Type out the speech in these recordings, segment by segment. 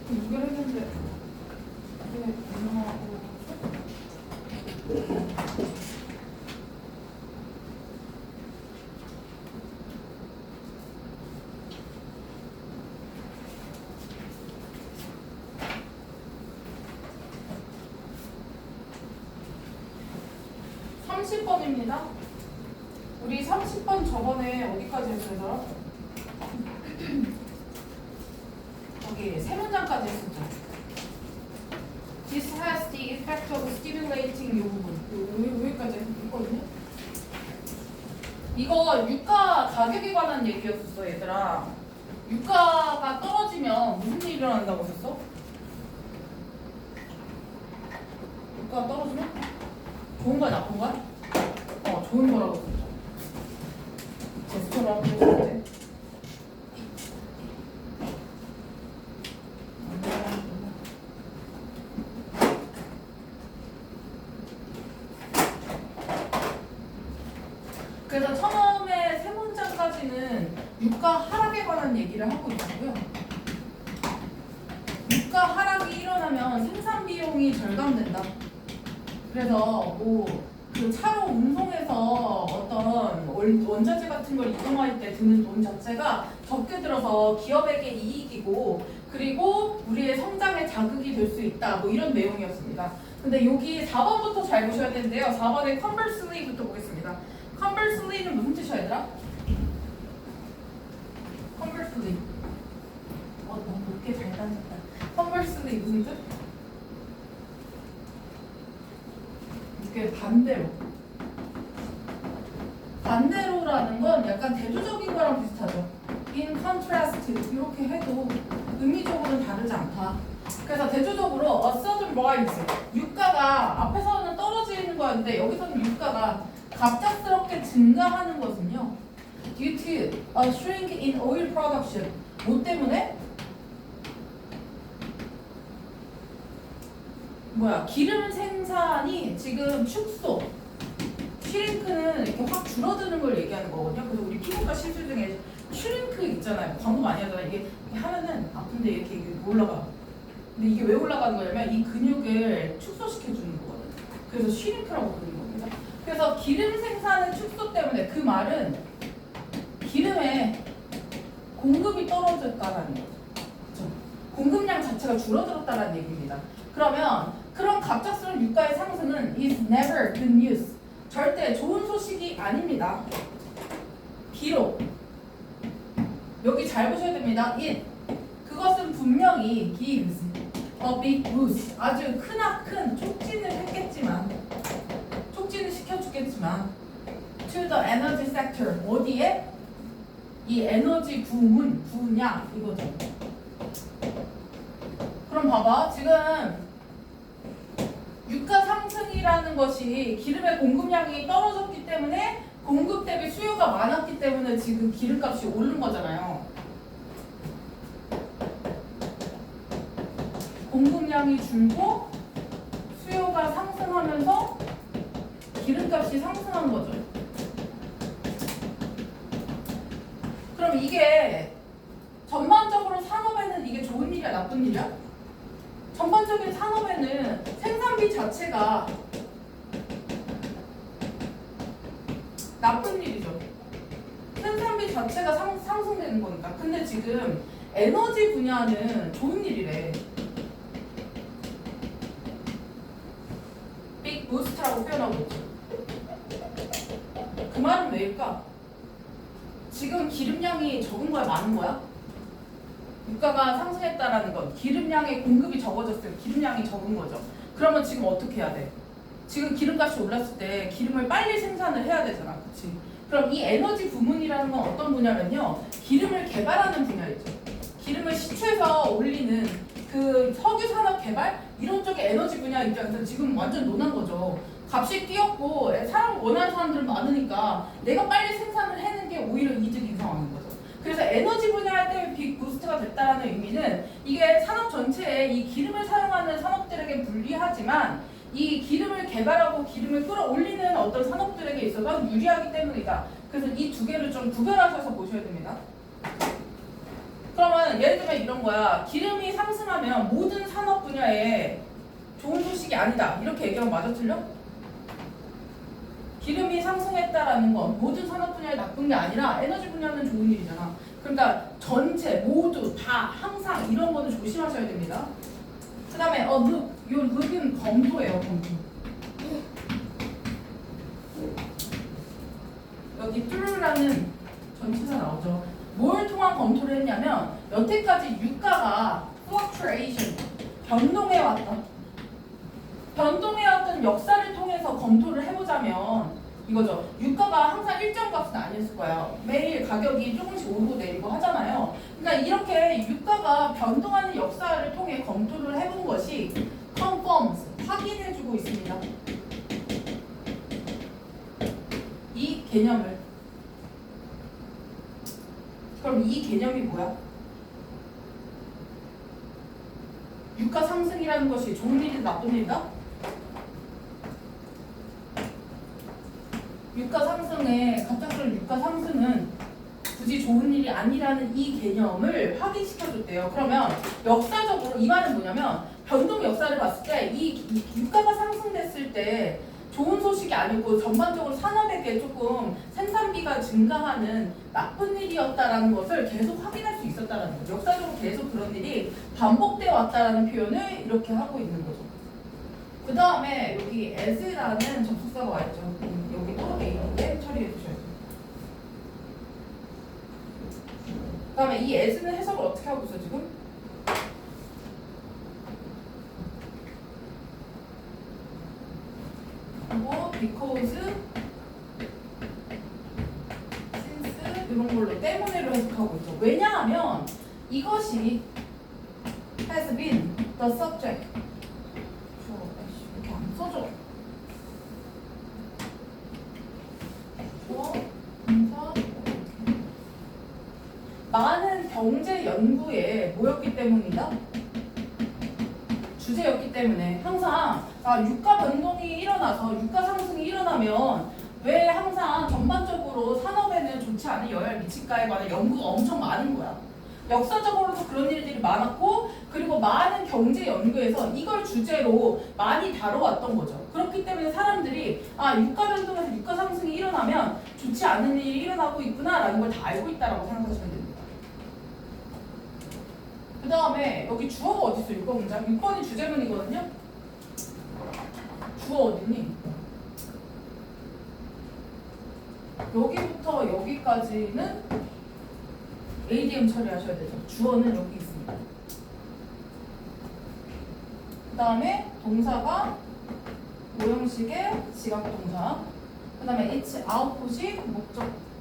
두 개를 했는데 왜 유명하고 30번입니다. 우리 30번 저번에 어디까지 했어요? 여기 세 문장까지 했었죠. This has the effect of stimulating 이 부분. 여기까지 했거든요. 이거 유가 가격에 관한 얘기였었어, 얘들아. 유가가 떨어지면 무슨 일이 일어난다고 했었어? 유가가 떨어지면? 좋은 거야, 나쁜 거야? 좋은 거라고 했었죠. 제스처로 한번 해줄게. 그래서 처음에 세 문장까지는 유가 하락에 관한 얘기를 하고 있고요. 유가 하락이 일어나면 생산 비용이 절감된다. 그래서 그 차로 운송해서 어떤 원자재 같은 걸 이동할 때 드는 돈 자체가 적게 들어서 기업에게 이익이고 그리고 우리의 성장에 자극이 될 수 있다. 이런 내용이었습니다. 근데 여기 4번부터 잘 보셔야 되는데요. 4번에 conversely부터 보겠습니다. conversely는 무슨 뜻이야, 얘들아? conversely. 너무 높게 잘 따졌다. conversely 무슨 뜻? 이게 반대로라는 건 약간 대조적인 거랑 비슷하죠. in contrast 이렇게 해도 의미적으로는 다르지 않다. 그래서 대조적으로 a sudden rise 유가가 앞에서는 떨어지는 거였는데 여기서는 유가가 갑작스럽게 증가하는 것은요. due to a shrink in oil production 뭐 때문에? 기름 생산이 지금 축소 슈링크는 이렇게 확 줄어드는 걸 얘기하는 거거든요. 그래서 우리 피부과 시술 중에 슈링크 있잖아요. 광고 많이 하잖아요. 이게 하면은 아픈데 이렇게 올라가. 근데 이게 왜 올라가는 거냐면 이 근육을 축소시켜 주는 거거든요. 그래서 슈링크라고 부르는 겁니다. 그래서 기름 생산의 축소 때문에 그 말은 기름의 공급이 떨어졌다라는 거죠. 그렇죠? 공급량 자체가 줄어들었다라는 얘기입니다. 그러면 그런 갑작스러운 유가의 상승은 is never good news. 절대 좋은 소식이 아닙니다. 비록 여기 잘 보셔야 됩니다. it 그것은 분명히 gives a big boost 아주 크나큰 촉진을 했겠지만 촉진을 시켜주겠지만 to the energy sector 어디에? 이 에너지 분야 이거죠. 그럼 봐봐 지금 유가 상승이라는 것이 기름의 공급량이 떨어졌기 때문에 공급 대비 수요가 많았기 때문에 지금 기름값이 오른 거잖아요. 공급량이 줄고 수요가 상승하면서 기름값이 상승한 거죠. 그럼 이게 전반적으로 산업에는 이게 좋은 일이야, 나쁜 일이야? 전반적인 산업에는 생산비 자체가 나쁜 일이죠. 생산비 자체가 상승되는 거니까. 근데 지금 에너지 분야는 좋은 일이래. 빅 부스트라고 표현하고 있죠. 그 말은 왜일까? 지금 기름량이 적은 거야, 많은 거야? 유가가 상승했다라는 건 기름량의 공급이 적어졌어요. 기름량이 적은 거죠. 그러면 지금 어떻게 해야 돼? 지금 기름값이 올랐을 때 기름을 빨리 생산을 해야 되잖아. 그치? 그럼 이 에너지 부문이라는 건 어떤 분야면요. 기름을 개발하는 분야이죠. 기름을 시추해서 올리는 그 석유 산업 개발? 이런 쪽의 에너지 분야 입장에서 지금 완전 논한 거죠. 값이 뛰었고 사람 원하는 사람들 많으니까 내가 빨리 생산을 해는 게 오히려 이득인 상황인 거죠. 그래서 에너지 분야 때문에 빅 부스트가 됐다는 의미는 이게 산업 전체에 이 기름을 사용하는 산업들에게 불리하지만 이 기름을 개발하고 기름을 끌어올리는 어떤 산업들에게 있어서 유리하기 때문이다. 그래서 이 두 개를 좀 구별하셔서 보셔야 됩니다. 그러면 예를 들면 이런 거야. 기름이 상승하면 모든 산업 분야에 좋은 소식이 아니다. 이렇게 얘기하면 맞아 틀려? 기름이 상승했다라는 건 모든 산업 분야에 나쁜 게 아니라 에너지 분야는 좋은 일이잖아. 그러니까 전체 모두 다 항상 이런 거는 조심하셔야 됩니다. 그 다음에 look, 요 look은 검토예요. 검토. 여기 through라는 전치사 나오죠. 뭘 통한 검토를 했냐면 여태까지 유가가 fluctuation, 변동해왔다. 변동해왔던 역사를 통해서 검토를 해보자면 이거죠. 유가가 항상 일정 값은 아니었을 거예요. 매일 가격이 조금씩 오르고 내리고 하잖아요. 그러니까 이렇게 유가가 변동하는 역사를 통해 검토를 해본 것이 confirms, 확인해주고 있습니다. 이 개념을. 그럼 이 개념이 뭐야? 유가 상승이라는 것이 좋은 일이다 나쁜 일이다? 유가 상승에 갑작스러운 유가 상승은 굳이 좋은 일이 아니라는 이 개념을 확인시켜줬대요. 그러면 역사적으로 이 말은 뭐냐면 변동 역사를 봤을 때 이 유가가 상승됐을 때 좋은 소식이 아니고 전반적으로 산업에게 조금 생산비가 증가하는 나쁜 일이었다라는 것을 계속 확인할 수 있었다라는 거죠. 역사적으로 계속 그런 일이 반복되어 왔다라는 표현을 이렇게 하고 있는 거죠. 그 다음에 여기 as라는 접속사가 와 있죠. 여기도 A인데 처리해 주셔야 돼요. 그 다음에 이 as는 해석을 어떻게 하고 있어 지금? 그리고 because, since 이런 걸로 때문에로 해석하고 있죠. 왜냐하면 이것이 has been the subject. 이렇게 안 써져. 많은 경제 연구에 뭐였기 때문이다? 주제였기 때문에 항상 유가 변동이 일어나서 유가 상승이 일어나면 왜 항상 전반적으로 산업에는 좋지 않은 영향을 미칠까에 관한 연구가 엄청 많은 거야. 역사적으로도 그런 일들이 많았고 그리고 많은 경제 연구에서 이걸 주제로 많이 다뤄왔던 거죠. 그렇기 때문에 사람들이 유가 변동에서 유가 상승이 일어나면 좋지 않은 일이 일어나고 있구나라는 걸 다 알고 있다라고 생각하시면 됩니다. 그 다음에 여기 주어가 어디 있어? 6번 문장. 6번이 주제문이거든요. 주어 어디니? 여기부터 여기까지는 ADM 처리하셔야 되죠. 주어는 여기 있습니다. 그 다음에 동사가 모형식의 지각동사. 그 다음에 it's output이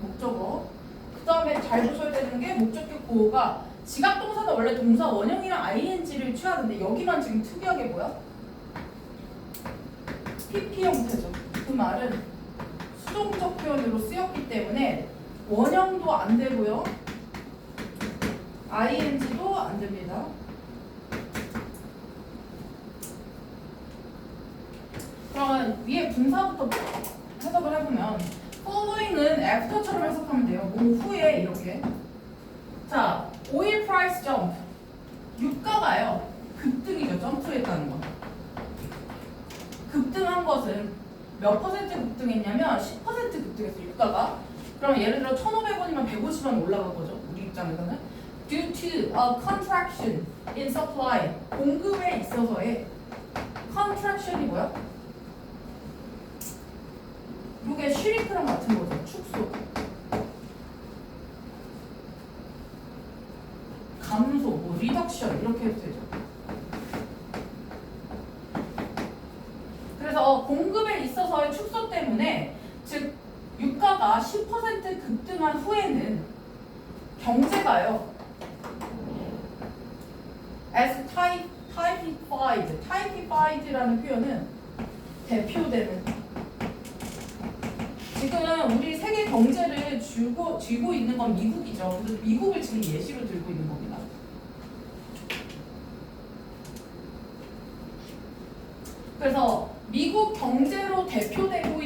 목적어. 그 다음에 잘 보셔야 되는 게 목적격 보호가 지각동사는 원래 동사 원형이랑 ing를 취하는데 여기만 지금 특이하게 뭐야? PP 형태죠. 그 말은 수동적 표현으로 쓰였기 때문에 원형도 안 되고요. ing도 안 됩니다. 그러면 위에 분사부터 해석을 해보면 following은 after처럼 해석하면 돼요. 뭐 후에 이렇게. 자, 오일 프라이스 점프. 유가가요. 급등이죠. 점프했다는 거. 급등한 것은 몇 퍼센트 급등했냐면 10% 급등했어요. 유가가. 그럼 예를 들어 1,500원이면 150원 올라간 거죠. 우리 입장에서는. Due to a contraction in supply. 공급에 있어서의 contraction이 뭐야? 이게 슈링크랑 같은 거죠. 축소. 감소, 뭐 리덕션 이렇게 해도 되죠. 그래서 공급에 있어서의 축소 때문에 즉 유가가 10% 급등한 후에는 경제가요. as typified라는 표현은 대표되는 지금 우리 세계 경제를 쥐고 있는 건 미국이죠. 그래서 미국을 지금 예시로 들고 있는 겁니다. 그래서 미국 경제로 대표되고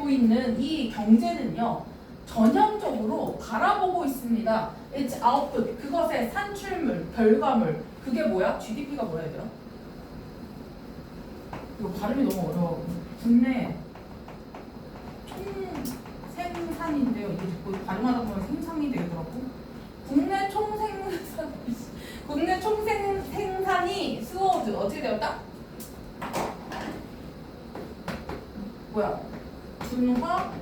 있는 이 경제는요. 전형적으로 바라보고 있습니다. It's output. 그것의 산출물, 결과물. 그게 뭐야? GDP가 뭐야 얘들아? 이거 발음이 너무 어려워. 국내 총생산인데요. 이게 자꾸 발음하다 보면 생산이 되더라고. 국내 총생산 국내 총생산이 스워드 어떻게 되었다? 뭐야? 분화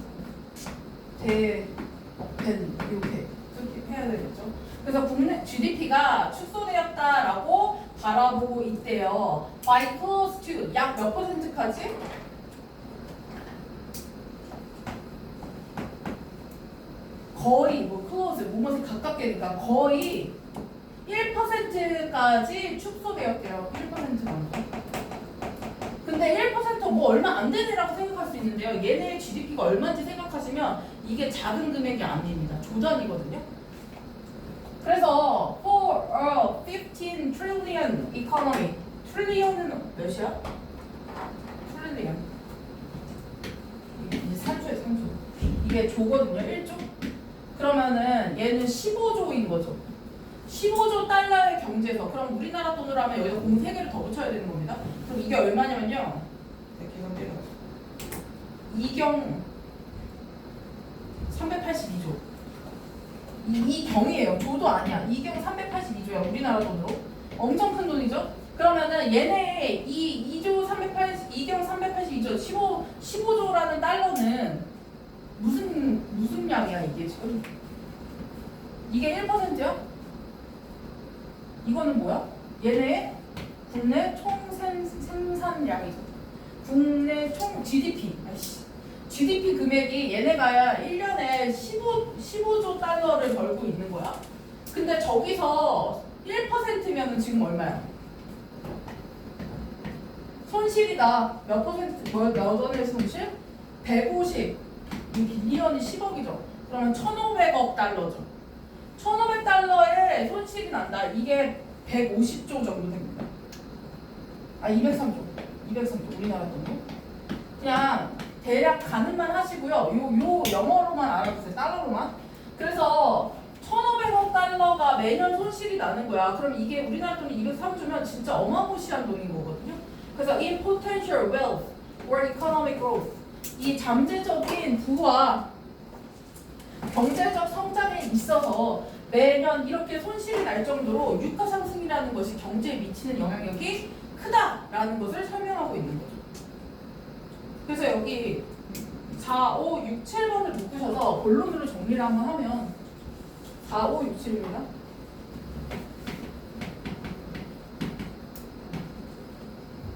대변 이렇게 해야 되겠죠. 그래서 국내 GDP가 축소되었다라고 바라보고 있대요. By close to 약 몇 %까지? 거의 뭐 close 뭐뭐에 가깝게니까 거의 1%까지 축소되었대요. 1% 정도. 근데 1%뭐 얼마 안 되느라고 생각할 수 있는데요. 얘네의 GDP가 얼마인지 생각하시면 이게 작은 금액이 아닙니다. 조단이거든요. 그래서 for a 15 trillion economy, 트릴리언은 몇이야? 트릴리언. 이게 산수에 산수. 이게 조거든요. 1조. 그러면은 얘는 15조인 거죠. 15조 달러의 경제에서 그럼 우리나라 돈으로 하면 여기서 공 3개를 더 붙여야 되는 겁니다. 그럼 이게 얼마냐면요. 계산 때려. 2경 382조. 이 경이에요. 조도 아니야. 2경 382조야. 우리나라 돈으로. 엄청 큰 돈이죠. 그러면은 얘네 이 2조 2경 382조 15조라는 달러는 무슨 양이야 이게 지금? 이게 1%야? 이거는 뭐야? 얘네 국내 총생산량이죠. 국내 총 GDP. GDP 금액이 얘네가 1년에 15조 달러를 벌고 있는 거야. 근데 저기서 1%면은 지금 얼마야? 손실이다. 몇 퍼센트? 뭐야? 몇 원의 손실? 150. 이 빌리언이 10억이죠. 그러면 1,500억 달러죠. 1,500달러의 손실이 난다. 이게 150조 정도 됩니다. 203조. 203조 우리나라 돈으로. 그냥 대략 가늠만 하시고요. 요 영어로만 알아보세요. 달러로만. 그래서 1,500억 달러가 매년 손실이 나는 거야. 그럼 이게 우리나라 돈이 203조면 진짜 어마무시한 돈인 거거든요. 그래서 in potential wealth or economic growth 이 잠재적인 부와 경제적 성장에 있어서 매년 이렇게 손실이 날 정도로 유가 상승이라는 것이 경제에 미치는 영향력이 크다라는 것을 설명하고 있는 거죠. 그래서 여기 4, 5, 6, 7번을 묶으셔서 본론으로 정리를 한번 하면 4, 5, 6, 7입니다.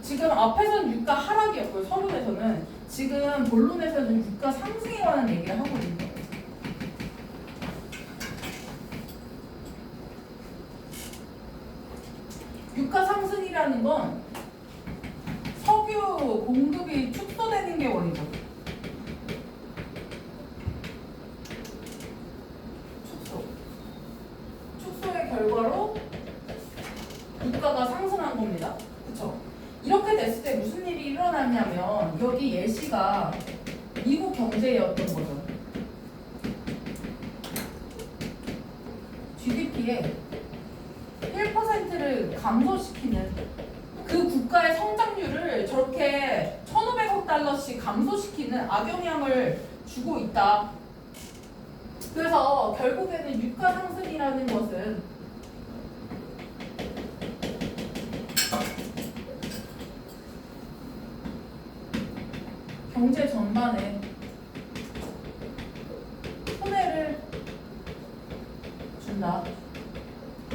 지금 앞에서는 유가 하락이었고요. 서론에서는 지금 본론에서는 유가 상승에 관한 얘기를 하고 있는 거예요. 유가 상승이라는 건 석유 공급이 축소되는 게 원인이죠. 축소의 결과로 유가가 상승한 겁니다. 그렇죠? 이렇게 됐을 때 무슨 일이 일어났냐면 여기 예시가 미국 경제였던 거죠. GDP에 1%를 감소시키는 그 국가의 성장률을 저렇게 1,500억 달러씩 감소시키는 악영향을 주고 있다. 그래서 결국에는 유가 상승이라는 것은 경제 전반에 손해를 준다.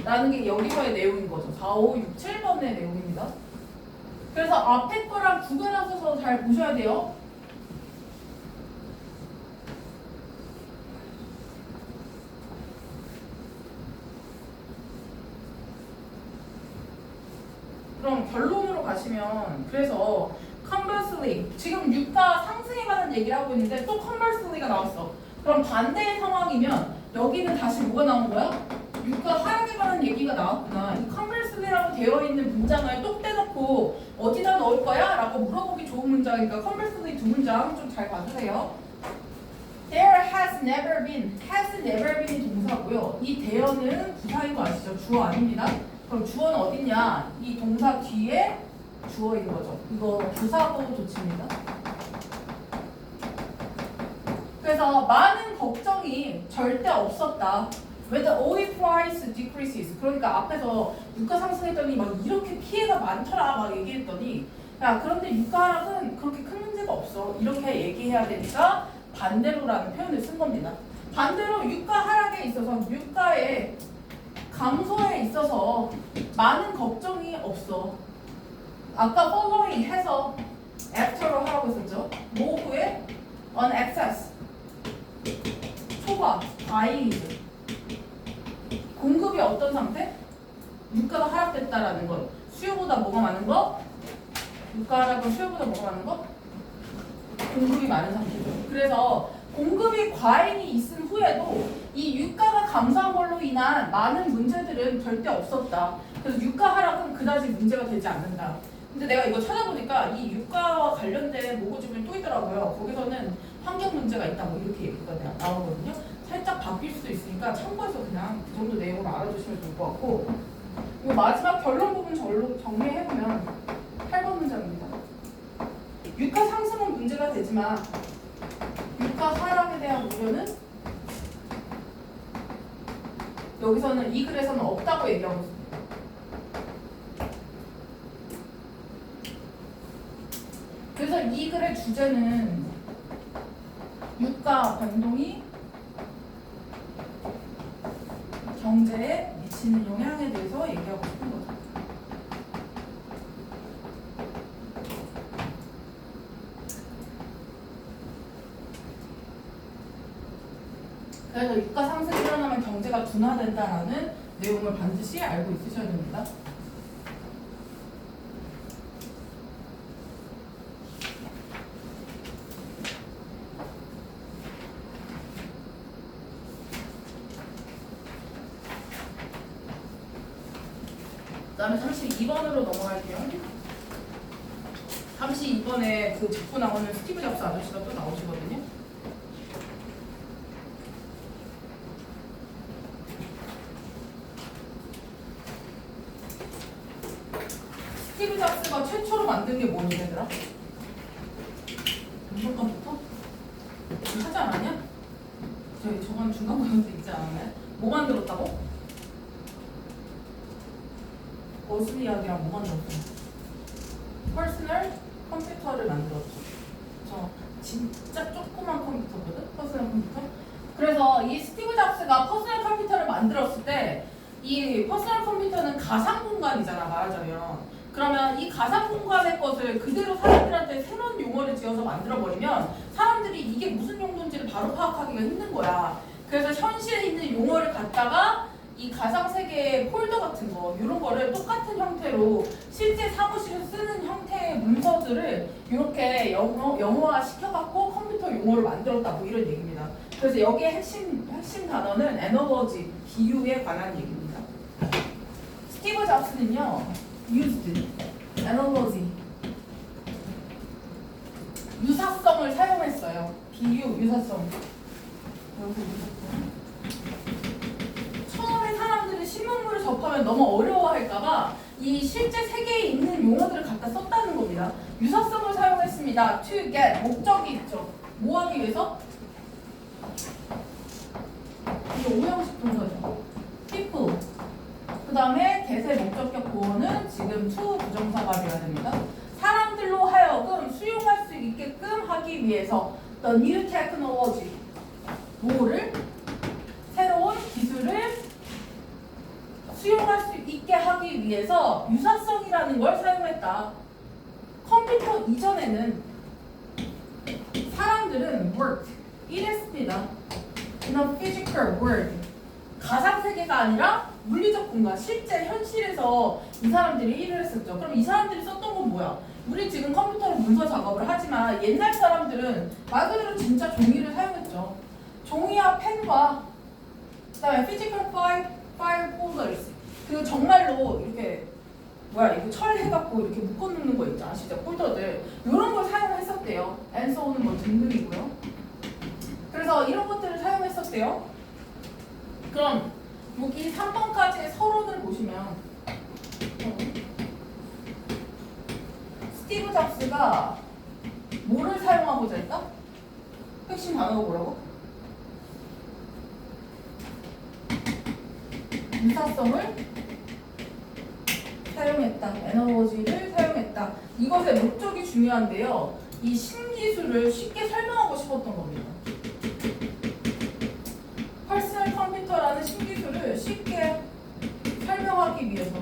라는 게 여기서의 내용인 거죠. 4, 5, 6, 7번의 내용입니다. 그래서 앞에 거랑 구별하셔서 잘 보셔야 돼요. 그럼 결론으로 가시면 그래서 conversely 지금 유가 상승에 관한 얘기를 하고 있는데 또 conversely가 나왔어. 그럼 반대의 상황이면 여기는 다시 뭐가 나온 거야? 유가 하락에 관한 얘기가 나왔구나. 이 conversely라고 되어 있는 문장을 똑 떼놓고 어디다 넣을 거야? 라고 물어보기 좋은 문장이니까 conversely 두 문장 좀 잘 봐주세요. There has never been. has never been이 동사고요. 이 there는 부사인 거 아시죠? 주어 아닙니다. 그럼 주어는 어딨냐? 이 동사 뒤에 주어인 거죠. 이거 부사고 조치입니다. 그래서 많은 걱정이 절대 없었다. When the oil price decreases. 그러니까 앞에서 유가 상승했더니 막 이렇게 피해가 많더라 막 얘기했더니 야 그런데 유가 하락은 그렇게 큰 문제가 없어. 이렇게 얘기해야 되니까 반대로라는 표현을 쓴 겁니다. 반대로 유가 하락에 있어서 유가의 감소에 있어서 많은 걱정이 없어. 아까 following 해서 after로 하라고 했었죠. 뭐 후에 on excess 초과 과잉이죠. 공급이 어떤 상태? 유가가 하락됐다라는 것. 수요보다 뭐가 많은 거? 유가 하락은 수요보다 뭐가 많은 거? 공급이 많은 상태죠. 그래서 공급이 과잉이 있은 후에도 이 유가가 감소한 걸로 인한 많은 문제들은 절대 없었다. 그래서 유가 하락은 그다지 문제가 되지 않는다. 근데 내가 이거 찾아보니까 이 유가와 관련된 모고집이 또 있더라고요. 거기서는 환경 문제가 있다 뭐 이렇게 얘기가 나오거든요. 살짝 바뀔 수도 있으니까 참고해서 그냥 그 정도 내용을 알아두시면 좋을 것 같고, 이거 마지막 결론 부분 정리해보면 8번 문장입니다. 유가 상승은 문제가 되지만 유가 하락에 대한 우려는 여기서는 이 글에서는 없다고 얘기하고 있습니다. 그래서 이 글의 주제는 유가 변동이 경제에 미치는 영향에 대해서 얘기하고 싶은 거죠. 그래서 유가 상승이 일어나면 경제가 둔화된다라는 내용을 반드시 알고 있으셔야 됩니다. 그 다음에 32번으로 넘어갈게요. 32번에 그 자꾸 나오는 스티브 잡스 아저씨가 또 나오시거든요. 스티브 잡스가 최초로 만든 게 뭐니 얘들아? 무슨 컴퓨터? 하지 않았냐? 저건 중간 번호도 있지 않았나요? 뭐 만들었다고? 무슨 이야기랑 뭐 만들었어? 퍼스널 컴퓨터를 만들었죠. 저 진짜 조그만 컴퓨터거든? 퍼스널 컴퓨터? 그래서 이 스티브 잡스가 퍼스널 컴퓨터를 만들었을 때 이 퍼스널 컴퓨터는 가상 공간이잖아 말하자면. 그러면 이 가상 공간의 것을 그대로 사람들한테 새로운 용어를 지어서 만들어버리면 사람들이 이게 무슨 용도인지를 바로 파악하기가 힘든 거야. 그래서 현실에 있는 용어를 갖다가 이 가상 세계의 폴더 같은 거 이런 거를 똑같은 형태로 실제 사무실에서 쓰는 형태의 문서들을 이렇게 영어화 시켜갖고 컴퓨터 용어를 만들었다 뭐 이런 얘기입니다. 그래서 여기에 핵심 단어는 에너지, 비유에 관한 얘기입니다. 스티브 잡스는요 used, analogy, 유사성을 사용했어요. 비유, 유사성. 여기 유사성. 처음에 사람들이 신문물을 접하면 너무 어려워할까봐 이 실제 세계에 있는 용어들을 갖다 썼다는 겁니다. 유사성을 사용했습니다. To get, 목적이 있죠. 뭐 하기 위해서? 이게 오형식 동사죠. people. 그 다음에 대세 목적격 보어는 지금 to 부정사가 돼야 됩니다. 사람들로 하여금 수용할 수 있게끔 하기 위해서 the new technology. 뭐를? 새로운 기술을 수용할 수 있게 하기 위해서 유사성이라는 걸 사용했다. 컴퓨터 이전에는 사람들은 worked, 일했습니다. in a physical world. 가상 세계가 아니라 물리적 공간, 실제 현실에서 이 사람들이 일을 했었죠. 그럼 이 사람들이 썼던 건 뭐야? 우리 지금 컴퓨터로 문서 작업을 하지만 옛날 사람들은 말 그대로 진짜 종이를 사용했죠. 종이와 펜과 그다음에 physical file folders. 그 정말로 이렇게 이거 철 해갖고 이렇게 묶어놓는 거 있죠. 아시죠? 폴더들 이런 걸 사용했었대요. and so on 뭐 등등이고요. 그래서 이런 것들을 사용했었대요. 그럼 여기 3번까지의 서론을 보시면 스티브 잡스가 뭐를 사용하고자 했다? 핵심 단어가 뭐라고? 유사성을 사용했다. 에너지를 사용했다. 이것의 목적이 중요한데요. 이 신기술을 쉽게 설명하고 싶었던 겁니다. 퍼스널 컴퓨터라는 신기술을 쉽게 설명하기 위해서.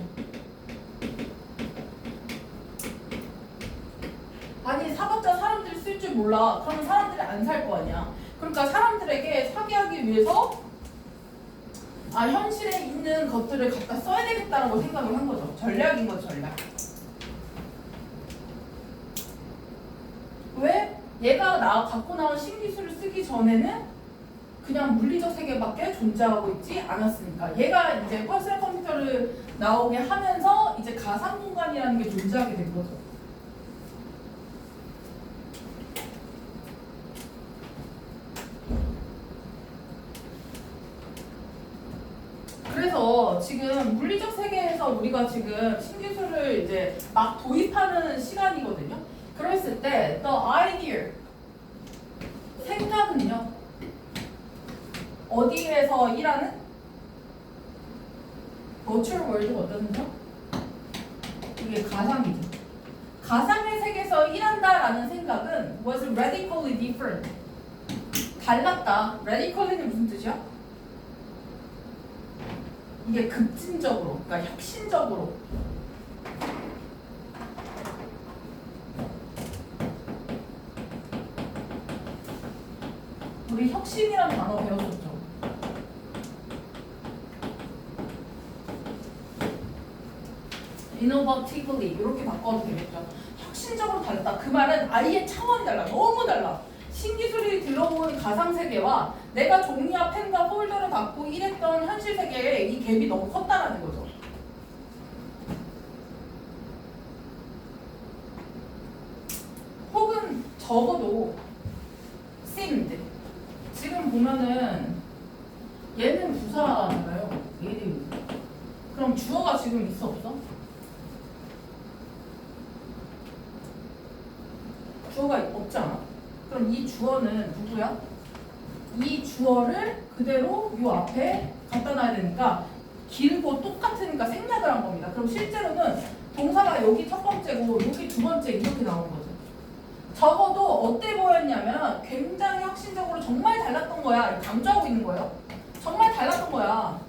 아니 사봤자 사람들이 쓸 줄 몰라. 그러면 사람들이 안 살 거 아니야. 그러니까 사람들에게 사게 하기 위해서 현실에 있는 것들을 갖다 써야 되겠다라고 생각을 한 거죠. 전략인 거죠, 전략. 왜? 얘가 갖고 나온 신기술을 쓰기 전에는 그냥 물리적 세계밖에 존재하고 있지 않았으니까. 얘가 이제 퍼스널 컴퓨터를 나오게 하면서 이제 가상 공간이라는 게 존재하게 된 거죠. 그래서 지금 물리적 세계에서 우리가 지금 신기술을 이제 막 도입하는 시간이거든요. 그랬을 때 the idea 생각은요 어디에서 일하는? virtual world가 어떠는요? 이게 가상이죠. 가상의 세계에서 일한다라는 생각은 was radically different. 달랐다. radically는 무슨 뜻이야? 이게 급진적으로, 그러니까 혁신적으로. 우리 혁신이라는 단어 배웠었죠. innovatively 이렇게 바꿔도 되겠죠. 혁신적으로 달랐다. 그 말은 아예 차원이 달라. 너무 달라. 신기술이 들러온 가상세계와 내가 종이와 펜과 폴더를 갖고 일했던 현실 세계에 이 갭이 너무 컸다라는 거죠. 혹은 적어도 seemed. 지금 보면은 얘는 부사잖아요. 얘는. 그럼 주어가 지금 있어 없어? 주어가 없지 않아? 그럼 이 주어는 누구야? 이 주어를 그대로 요 앞에 갖다 놔야 되니까 길고 똑같으니까 생략을 한 겁니다. 그럼 실제로는 동사가 여기 첫 번째고 여기 두 번째 이렇게 나온 거죠. 적어도 어때 보였냐면 굉장히 혁신적으로 정말 달랐던 거야. 강조하고 있는 거예요. 정말 달랐던 거야.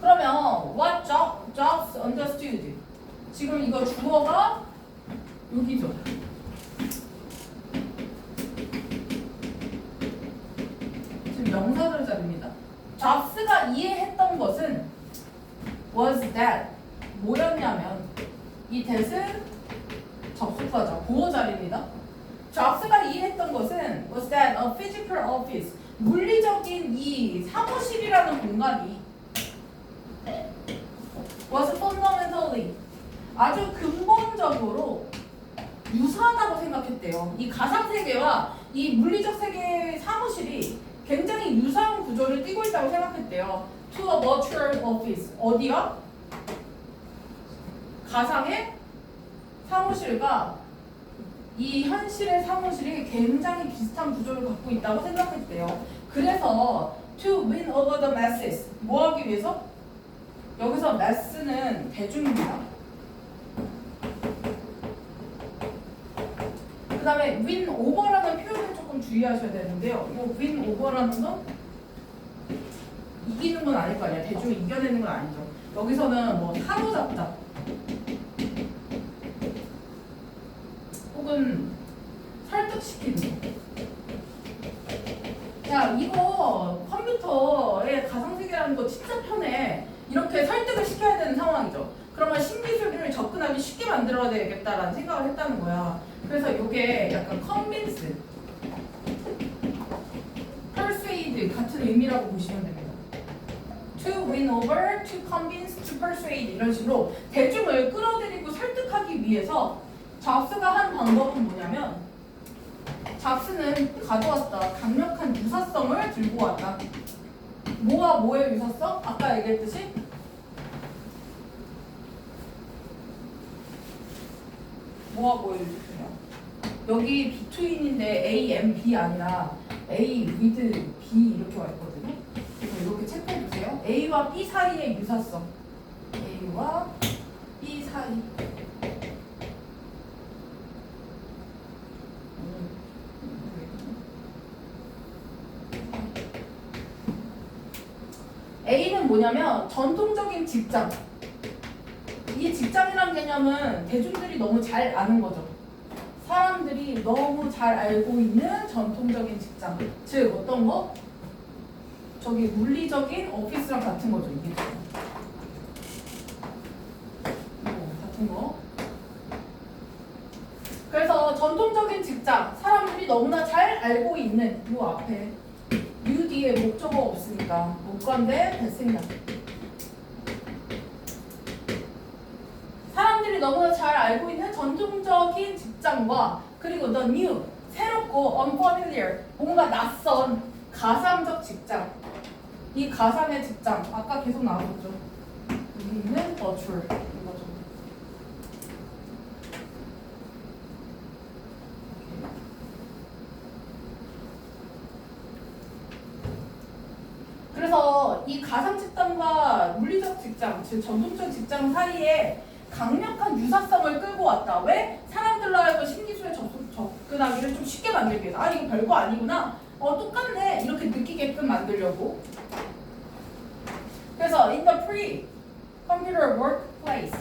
그러면 what jobs understood. 지금 이거 주어가 여기죠. 명사절 자리입니다. 잡스가 이해했던 것은 was that 뭐였냐면 이 that은 접속사죠. 보호 자리입니다. 잡스가 이해했던 것은 was that a physical office 물리적인 이 사무실이라는 공간이 was fundamentally 아주 근본적으로 유사하다고 생각했대요. 이 가상 세계와 이 물리적 세계의 사무실이 굉장히 유사한 구조를 띠고 있다고 생각했대요. To a virtual office. 어디가? 가상의 사무실과 이 현실의 사무실이 굉장히 비슷한 구조를 갖고 있다고 생각했대요. 그래서 to win over the masses. 뭐 하기 위해서? 여기서 mass는 대중입니다. 그 다음에 win over라는 표현을 조금 주의하셔야 되는데요. 이 win over라는 건 이기는 건 아닐 거 아니야. 대중을 이겨내는 건 아니죠. 여기서는 뭐 사로잡다 혹은 설득시키는 거. 야 이거 컴퓨터의 가상세계라는 거 진짜 편해. 이렇게 설득을 시켜야 되는 상황이죠. 그러면 신기술을 접근하기 쉽게 만들어야 되겠다라는 생각을 했다는 거야. 그래서 이게 약간 convince, persuade 같은 의미라고 보시면 됩니다. To win over, to convince, to persuade 이런 식으로 대중을 끌어들이고 설득하기 위해서 잡스가 한 방법은 뭐냐면 잡스는 가져왔다. 강력한 유사성을 들고 왔다. 뭐와 뭐의 유사성? 아까 얘기했듯이 뭐와 뭐의 유사성이야? 여기 between인데 A, M, B 아니라 A with B 이렇게 와 있거든요. 그래서 이렇게 체크해 주세요. A와 B 사이의 유사성. A와 B 사이. A는 뭐냐면 전통적인 직장. 이 직장이라는 개념은 대중들이 너무 잘 아는 거죠. 사람들이 너무 잘 알고 있는 전통적인 직장. 즉 어떤 거? 저기 물리적인 오피스랑 같은 거죠. 이게 같은 거. 그래서 전통적인 직장, 사람들이 너무나 잘 알고 있는 이 앞에 U 뒤에 목적어 없으니까 목관대 대생략. 사람들이 너무나 잘 알고 있는 전통적인 직장과 그리고 the new, 새롭고 unfamiliar, 뭔가 낯선 가상적 직장. 이 가상의 직장, 아까 계속 나왔죠. 여기 있는 virtual 이거죠. 그래서 이 가상 직장과 물리적 직장, 즉 전통적 직장 사이에 강력한 유사성을 끌고 왔다. 왜? 사람들로 하여금 신기술에 접근하기를 좀 쉽게 만들기 위해서. 아 이거 별거 아니구나. 똑같네. 이렇게 느끼게끔 만들려고. 그래서 in the pre-computer workplace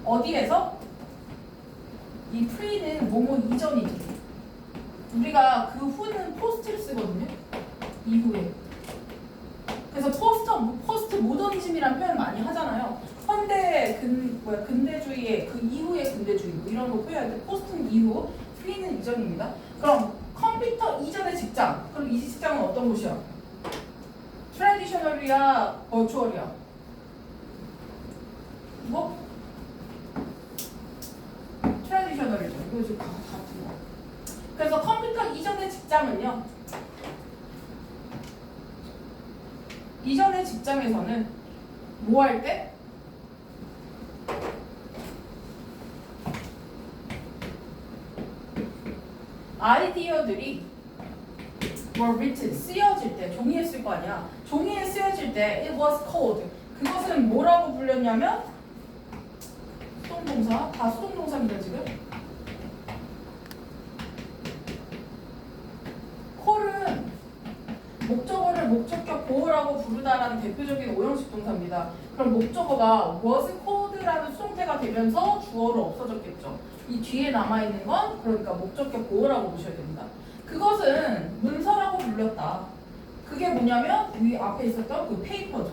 어디에서? 이 pre는 뭐뭐 이전이지. 우리가 그 후는 포스트를 쓰거든요. 이후에. 그래서 포스트 모더니즘이라는 표현 많이 하잖아요. 현대 근대주의의 그 이후의 근대주의 뭐 이런 거 표현할 때 포스트는 이후, 프리는 이전입니다. 그럼 컴퓨터 이전의 직장. 그럼 이 직장은 어떤 곳이야? 트래디셔널이야, 버추얼이야? 뭐? 트래디셔널이죠. 이거 지금 같은 거. 그래서 컴퓨터 이전의 직장은요. 이전의 직장에서는 뭐 할 때? 아이디어들이 were written, 쓰여질 때, 종이에 쓸 거 아니야. 종이에 쓰여질 때 it was called. 그것은 뭐라고 불렸냐면 수동동사, 다 수동동사입니다 지금. call은 목적어를 목적격 보호라고 부르다라는 대표적인 오형식 동사입니다. 그럼 목적어가 was called라는 수동태가 되면서 주어로 없어졌겠죠. 이 뒤에 남아있는 건 그러니까 목적격 보호라고 보셔야 됩니다. 그것은 문서라고 불렸다. 그게 뭐냐면 위 앞에 있었던 그 페이퍼죠.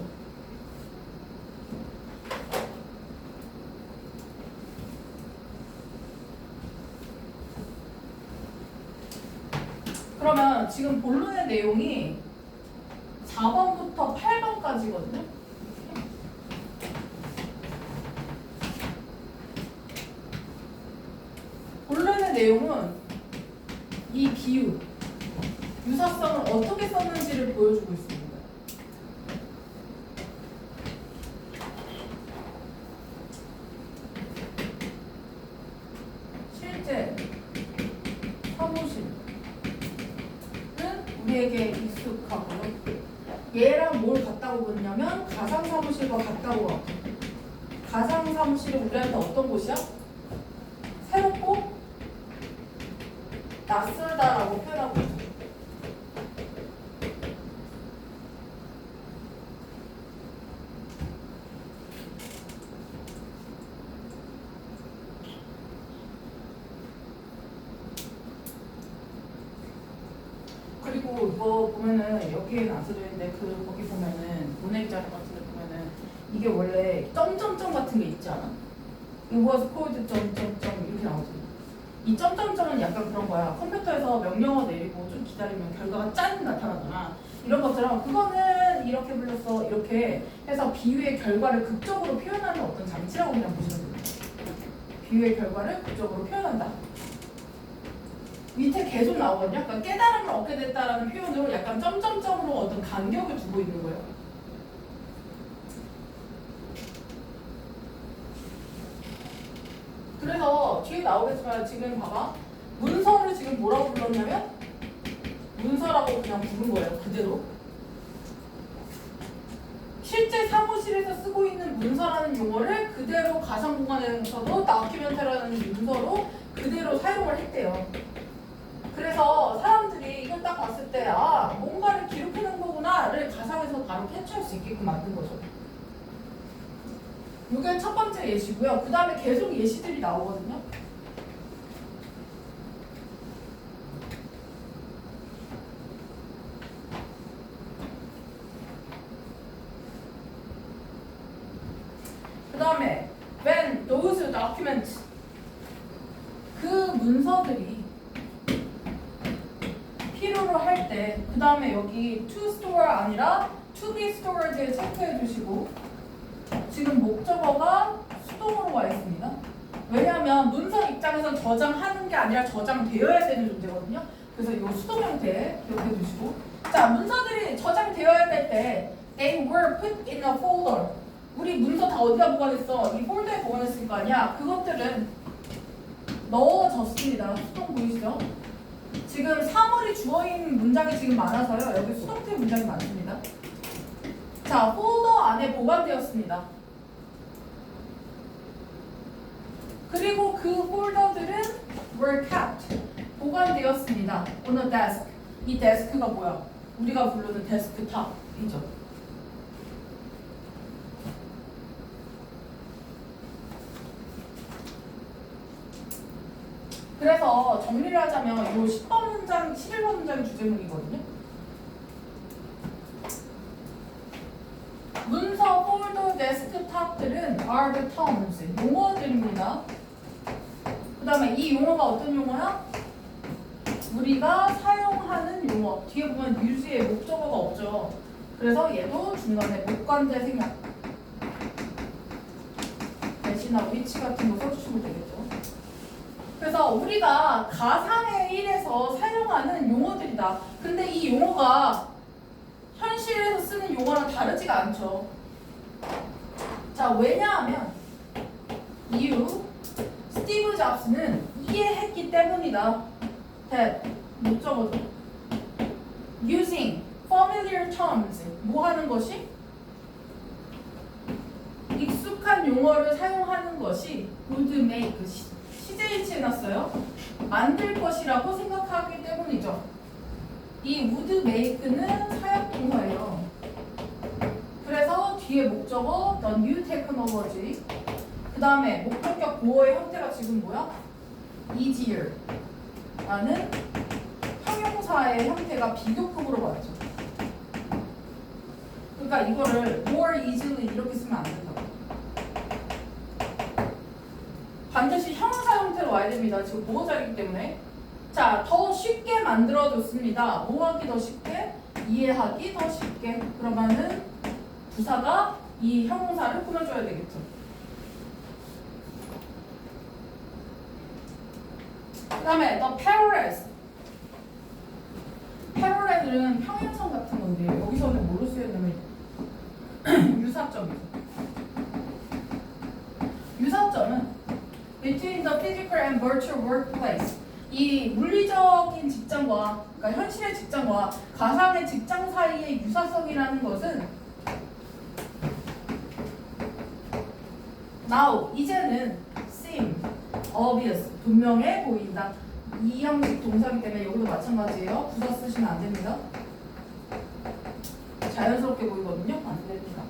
그러면 지금 본론의 내용이 4번부터 8번까지거든요. 본론의 내용은 이 비유, 유사성을 어떻게 썼는지를 보여주고 있습니다. 실제 사무실은 우리에게 익숙하고요. 얘랑 뭘 같다고 보냐면 가상사무실과 같다고 하고, 가상사무실은 우리한테 어떤 곳이야? 새롭고 낯설다라고 표현하고 있죠. 그리고 이거 보면은 여기에는 안 써져 있는데 그 거기 보면은 문해자료 같은 데 보면은 이게 원래 점점점 같은 게 있지 않아? It was called 점점점 이렇게 나오지. 이 점점점은 약간 그런 거야. 컴퓨터에서 명령어 내리고 좀 기다리면 결과가 짠 나타나잖아. 이런 것처럼 그거는 이렇게 불렸어 이렇게 해서 비유의 결과를 극적으로 표현하는 어떤 장치라고 그냥 보시면 돼요. 비유의 결과를 극적으로 표현한다. 밑에 계속 나오거든요. 그러니까 깨달음을 얻게 됐다라는 표현으로 약간 점점점으로 어떤 간격을 두고 있는 거예요. 그래서 뒤에 나오겠지만 지금 봐봐. 문서를 지금 뭐라고 불렀냐면 문서라고 그냥 부른 거예요. 그대로. 실제 사무실에서 쓰고 있는 문서라는 용어를 그대로 가상 공간에서도 다큐멘터라는 문서로 그대로 사용을 했대요. 그래서 사람들이 이걸 딱 봤을 때 아, 뭔가를 기록해놓은 거구나를 가상에서 바로 캐치할 수 있게끔 만든 거죠. 이게 첫 번째 예시고요. 그 다음에 계속 예시들이 나오거든요. 그 다음에 when those documents 그 문서들이 필요로 할 때 그 다음에 여기 to store 아니라 to be stored을 체크해 주시고 지금 목적어가 수동으로 와 있습니다. 왜냐하면 문서 입장에서 저장하는 게 아니라 저장되어야 되는 존재거든요. 그래서 이 수동 형태 기억해 주시고 자 문서들이 저장되어야 될 때 they were put in a folder 우리 문서 다 어디다 보관했어? 이 폴더에 보관했을 거 아니야? 그것들은 넣어졌습니다. 수동 보이시죠? 지금 사물이 주어있는 문장이 지금 많아서요. 여기 수동태 문장이 많습니다. 자, 폴더 안에 보관되었습니다. 그리고 그 폴더들은 were kept, 보관되었습니다. on a desk. 이 데스크가 뭐야? 우리가 부르는 데스크탑이죠. 그래서 정리를 하자면 이 10번 문장, 11번 문장이 주제문이거든요. 문서, 폴더, 데스크탑들은 are the terms, 용어들입니다. 그 다음에 이 용어가 어떤 용어야? 우리가 사용하는 용어. 뒤에 보면 use의 목적어가 없죠. 그래서 얘도 중간에 목관대 생략. 대신하고 which 같은 거 써주시면 되겠죠. 그래서 우리가 가상의 일에서 사용하는 용어들이다. 근데 이 용어가 현실에서 쓰는 용어랑 다르지가 않죠. 자, 왜냐하면 이유 스티브 잡스는 이해했기 때문이다. that 목적어도 using familiar terms 뭐 하는 것이? 익숙한 용어를 사용하는 것이 would make CJH 해놨어요. 만들 것이라고 생각하기 때문이죠. 이 would make는 사역동사예요. 그래서 뒤에 목적어 the new technology 그 다음에 목적격 보어의 형태가 지금 뭐야? easier 라는 형용사의 형태가 비교급으로 맞죠. 그러니까 이거를 more easily 이렇게 쓰면 안 된다고. 반드시 형용사 형태로 와야 됩니다. 지금 보호자이기 때문에. 자, 더 쉽게 만들어줬습니다. 뭐 하기 더 쉽게? 이해하기 더 쉽게. 그러면은 부사가 이 형용사를 꾸며줘야 되겠죠. 그 다음에 the parallels. parallel은 평행선 같은 건데 여기서는 뭐로 쓰였냐면 유사점이죠. 유사점은 between the physical and virtual workplace. 이 물리적인 직장과 그러니까 현실의 직장과 가상의 직장 사이의 유사성이라는 것은 now 이제는 seem obvious 분명해 보인다. 이 형식 동사이기 때문에 여기도 마찬가지예요. 부사 쓰시면 안 됩니다. 자연스럽게 보이거든요. 안 됩니다.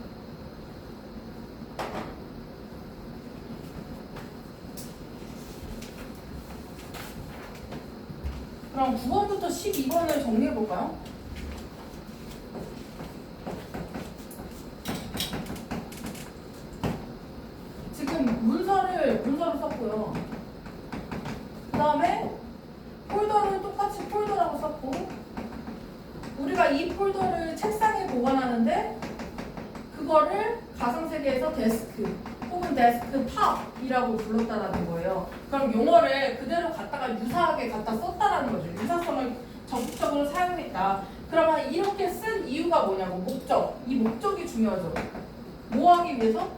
그럼 9번부터 12번을 정리해 볼까요? 지금 문서를 썼고요. 그 다음에 폴더를 똑같이 폴더라고 썼고 우리가 이 폴더를 책상에 보관하는데 그거를 가상세계에서 데스크 혹은 데스크탑이라고 불렀다라는 거예요. 그럼 용어를 그대로 갖다가 유사하게 갖다 썼다라는 거죠. 유사성을 적극적으로 사용했다. 그러면 이렇게 쓴 이유가 뭐냐고. 목적. 이 목적이 중요하죠. 뭐 하기 위해서?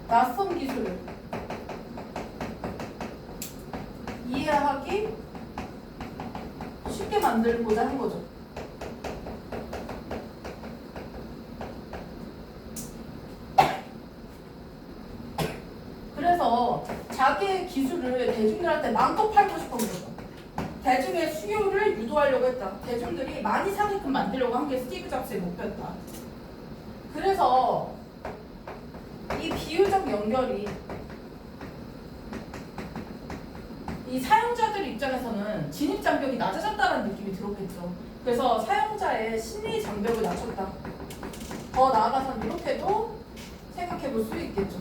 낯선 기술을 이해하기 쉽게 만들고자 한 거죠. 그래서 자기의 기술을 대중들한테 마음껏 팔고 싶어 그랬어. 대중의 수요를 유도하려고 했다. 대중들이 많이 사게끔 만들려고 한 게 스티브 잡스의 목표였다. 그래서 이 비유적 연결이 이 사용자들 입장에서는 진입 장벽이 낮아졌다는 느낌이 들었겠죠. 그래서 사용자의 심리 장벽을 낮췄다. 더 나아가서는 이렇게도 생각해 볼 수 있겠죠.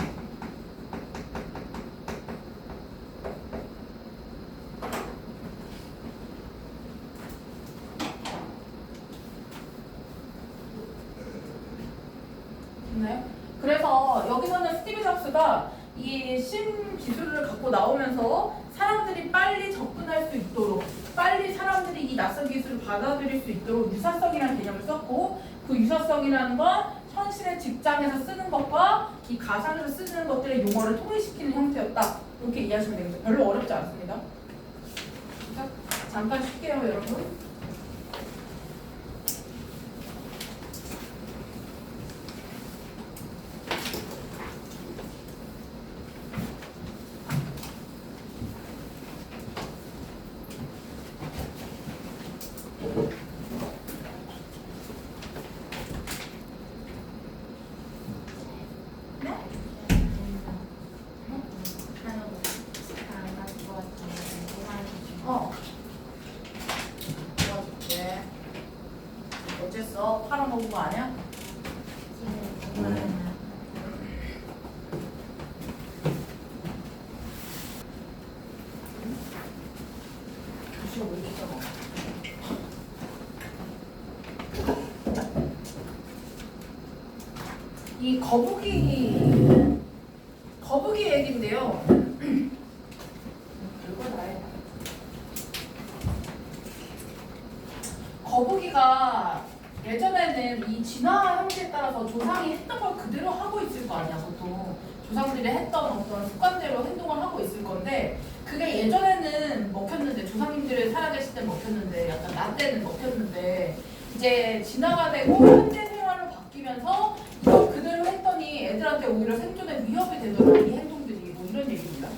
됐나요? 그래서 여기서는 스티브 잡스가 이 신기술을 갖고 나오면서 사람들이 빨리 접근할 수 있도록, 빨리 사람들이 이 낯선 기술을 받아들일 수 있도록 유사성이라는 개념을 썼고, 그 유사성이라는 건 현실의 직장에서 쓰는 것과 이 가상으로 쓰는 것들의 용어를 통일시키는 형태였다. 이렇게 이해하시면 되겠죠. 별로 어렵지 않습니다. 잠깐 쉴게요, 여러분. 도와줄게. 어쨌어? 파란 거 본 거 아니야? 글씨가 왜 이렇게 작아? 이 거북이 얘기인데요. 별거 다 해. 거북이가 예전에는 이 진화 형태에 따라서 조상이 했던 걸 그대로 하고 있을 거 아니야, 보통. 조상들이 했던 어떤 습관대로 행동을 하고 있을 건데, 그게 예전에는 먹혔는데, 조상님들이 살아계실 때 먹혔는데, 약간 나 때는 먹혔는데, 이제 진화가 되고 현대 생활로 바뀌면서 이거 그대로 했더니 애들한테 오히려 생존에 위협이 되더라, 이 행동들이. 뭐 이런 얘기입니다.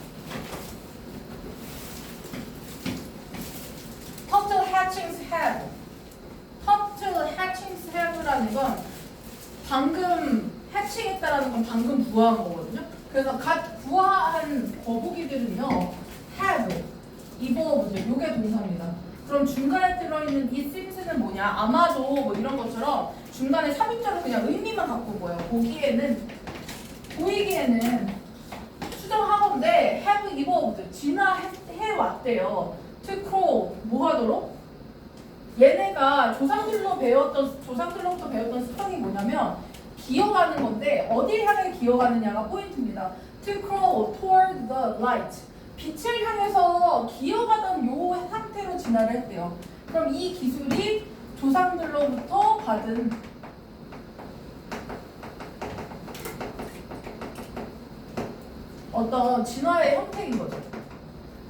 Turtle hatchings have. Turtle hatchings have라는 건 방금 해칭했다라는 건 방금 부화한 거거든요. 그래서 갓 부화한 거북이들은요, have, evolved, 요게 동사입니다. 그럼 중간에 들어있는 이 sims는 뭐냐? 아마도 뭐 이런 것처럼 중간에 삽입자로 그냥 의미만 갖고 온 거예요. 보이기에는 수정하건데 have evolved, 진화해왔대요. to crow, 뭐 하도록? 얘네가 조상들로부터 배웠던 습성이 뭐냐면 기어가는 건데 어딜 향해 기어가느냐가 포인트입니다. To crow toward the light. 빛을 향해서 기어가던 요 상태로 진화를 했대요. 그럼 이 기술이 조상들로부터 받은 어떤 진화의 형태인 거죠.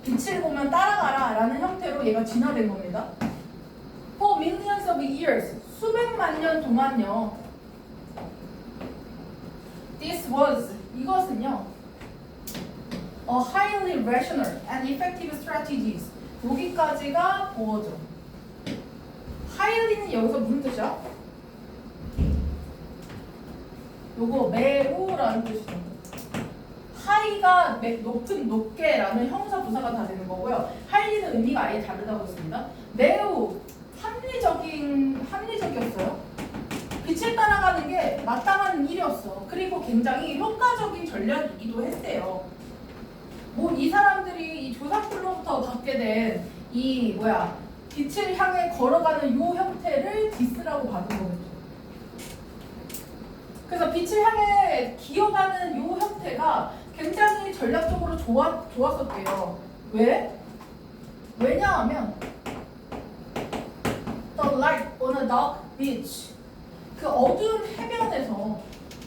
빛을 보면 따라가라 라는 형태로 얘가 진화된 겁니다. For millions of years, 수백만 년 동안요. This was, 이것은요. A highly rational and effective strategies. 여기까지가 보어죠. highly는 여기서 무슨 뜻이야? 요거 매우라는 뜻이죠. high가 높게라는 형사 부사가 다 되는 거고요. highly는 의미가 아예 다르다고 했습니다. 매우 합리적이었어요. 빛을 따라가는 게 마땅한 일이었어. 그리고 굉장히 효과적인 전략이기도 했대요. 뭐 이 사람들이 이 조상들로부터 받게 된 이 빛을 향해 걸어가는 요 형태를 디스라고 받은 거겠죠. 그래서 빛을 향해 기어가는 이 형태가 굉장히 전략적으로 좋았었대요. 왜? 왜냐하면 the light on a dark beach, 그 어두운 해변에서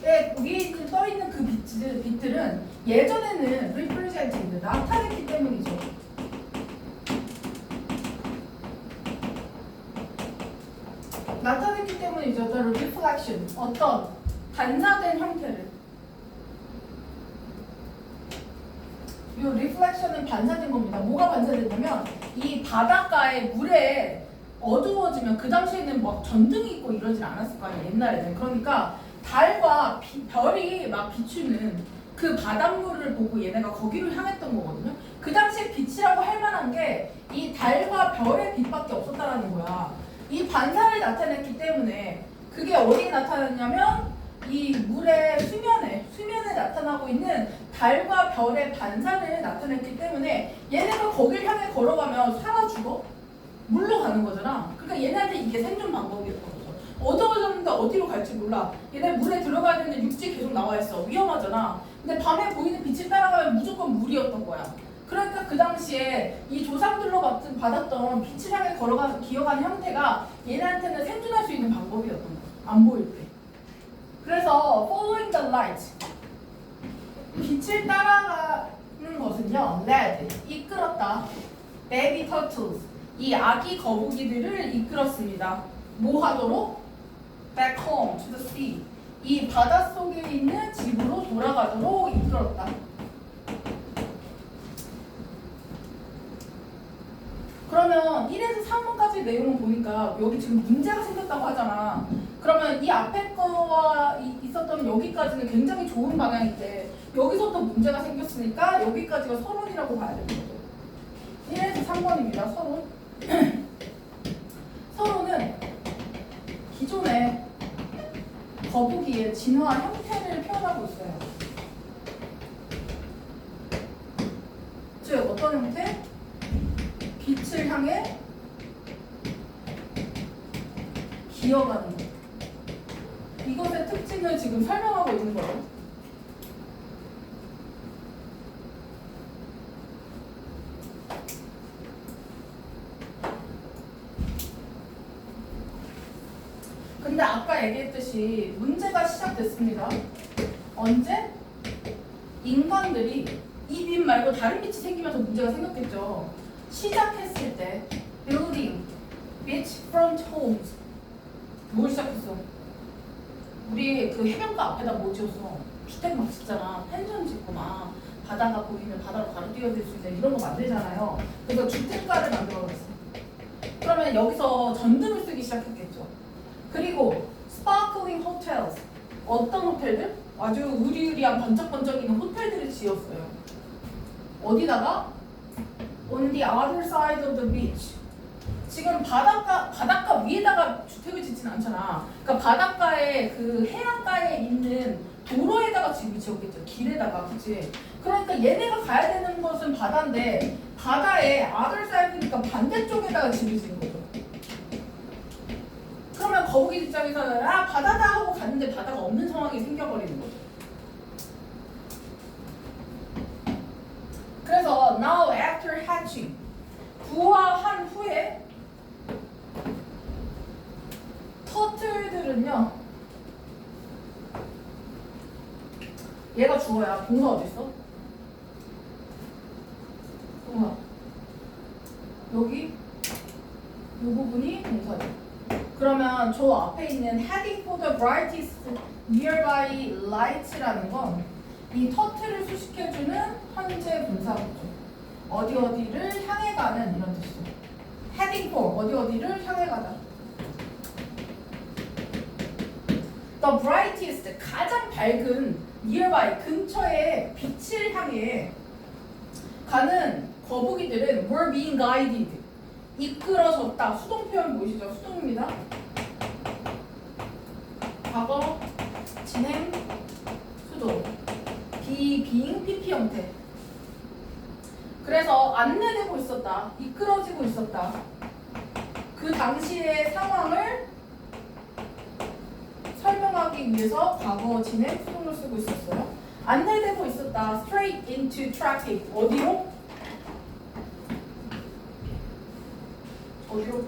위에 있는 떠있는 그 빛들은 예전에는 represented, 나타냈기 때문이죠. 나타냈기 때문이죠. the reflection, 어떤 반사된 형태를. 이 reflection은 반사된 겁니다. 뭐가 반사됐냐면 이 바닷가에 물에 어두워지면 그 당시에는 막 전등이 있고 이러진 않았을 거 아니에요. 옛날에는. 그러니까 달과 별이 막 비추는 그 바닷물을 보고 얘네가 거기로 향했던 거거든요. 그 당시에 빛이라고 할 만한 게 이 달과 별의 빛밖에 없었다라는 거야. 이 반사를 나타냈기 때문에 그게 어디에 나타났냐면 이 물의 수면에 나타나고 있는 달과 별의 반사를 나타냈기 때문에 얘네가 거길 향해 걸어가면 살아 죽어? 물로 가는 거잖아. 그러니까 얘네한테 이게 생존 방법이었던 거죠. 어두워졌는데 어디로 갈지 몰라. 얘네 물에 들어가야 되는데 육지에 계속 나와 있어. 위험하잖아. 근데 밤에 보이는 빛을 따라가면 무조건 물이었던 거야. 그러니까 그 당시에 이 조상들로 받았던 빛을 향해 걸어가서 기어가는 형태가 얘네한테는 생존할 수 있는 방법이었던 거야. 안 보일 때. 그래서 following the light, 빛을 따라가는 것은요, led, 이끌었다. baby turtles, 이 아기 거북이들을 이끌었습니다. 뭐 하도록? back home to the sea, 이 바닷속에 있는 집으로 돌아가도록 이끌었다. 그러면 1에서 3번까지 내용을 보니까 여기 지금 문제가 생겼다고 하잖아. 그러면 이 앞에 거와 있었던 여기까지는 굉장히 좋은 방향인데 여기서 또 문제가 생겼으니까 여기까지가 서론이라고 봐야 되는 거죠. 1에서 3번입니다. 서론. 서론은 기존의 거북이의 진화 형태를 표현하고 있어요. 즉 어떤 형태? 빛을 향해 기어가는 것. 이것의 특징을 지금 설명하고 있는 거예요. 근데 아까 얘기했듯이 문제가 시작됐습니다. 언제? 인간들이 이 빛 말고 다른 빛이 생기면서 문제가 생겼겠죠. 시작했을 때 building beachfront homes, 뭘 시작했어? 우리 그 해변가 앞에다 뭐 지었어? 주택 막 짓잖아. 펜션 짓고 막 바다가 보이면 바다로 바로 뛰어들 수 있는 이런 거 만들잖아요. 그래서 주택가를 만들어놨어. 그러면 여기서 전등을 쓰기 시작했겠죠. 그리고 sparkling hotels, 어떤 호텔들? 아주 으리으리한 번쩍번쩍이는 호텔들을 지었어요. 어디다가? On the other side of the beach. 지금 바닷가 위에다가 주택을 짓진 않잖아. 그러니까 바닷가에 그 해안가에 있는 도로에다가 집을 지었겠죠. 길에다가, 그치? 그러니까 얘네가 가야 되는 것은 바다인데 바다의 other side니까 반대쪽에다가 집을 지은 거죠. 그러면 거북이 입장에서는 아 바다다 하고 갔는데 바다가 없는 상황이 생겨버리는 거죠. 그래서 now after hatching, 부화한 후에 터틀들은요, 얘가 주어야. 동사 어디 있어? 동사. 여기 이 부분이 동사죠. 그러면 저 앞에 있는 heading for the brightest nearby light라는 건 이 터틀을 수식해주는 현재 분사구죠. 어디 어디를 향해 가는 이런 뜻이죠. heading for, 어디 어디를 향해 가다. The brightest, 가장 밝은 nearby, 근처에 빛을 향해 가는 거북이들은 were being guided, 이끌어졌다. 수동 표현 보이시죠? 수동입니다. 과거, 진행, 수동. being, PP 형태. 그래서 안내되고 있었다. 이끌어지고 있었다. 그 당시의 상황을 설명 설명하기 위해서 과거 진행 수동을 쓰고 있었어요. 안내되고 있었다. Straight into traffic. 어디로? 어디로?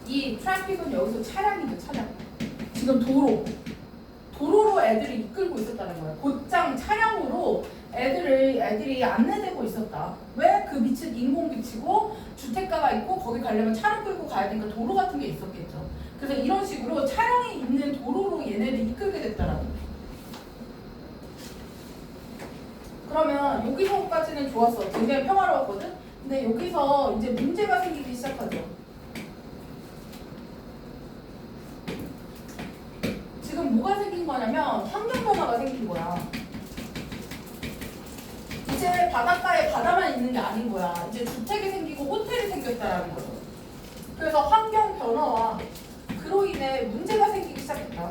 이 traffic은 여기서 차량이죠, 차량. 지금 도로로 애들이 이끌고 있었다는 거예요. 곧장 차량으로 애들이 안내되고 있었다. 왜? 그 밑은 인공빛이고 주택가가 있고 거기 가려면 차를 끌고 가야 되니까 도로 같은 게 있었겠죠. 그래서 이런 식으로 차량이 있는 도로로 얘네를 이끌게 됐다라는 거예요. 그러면 여기서까지는 좋았어. 굉장히 평화로웠거든? 근데 여기서 이제 문제가 생기기 시작하죠. 지금 뭐가 생긴 거냐면 환경 변화가 생긴 거야. 이제 바닷가에 바다만 있는 게 아닌 거야. 이제 주택이 생기고 호텔이 생겼다라는 거죠. 그래서 환경 변화와 그로 인해 문제가 생기기 시작했다.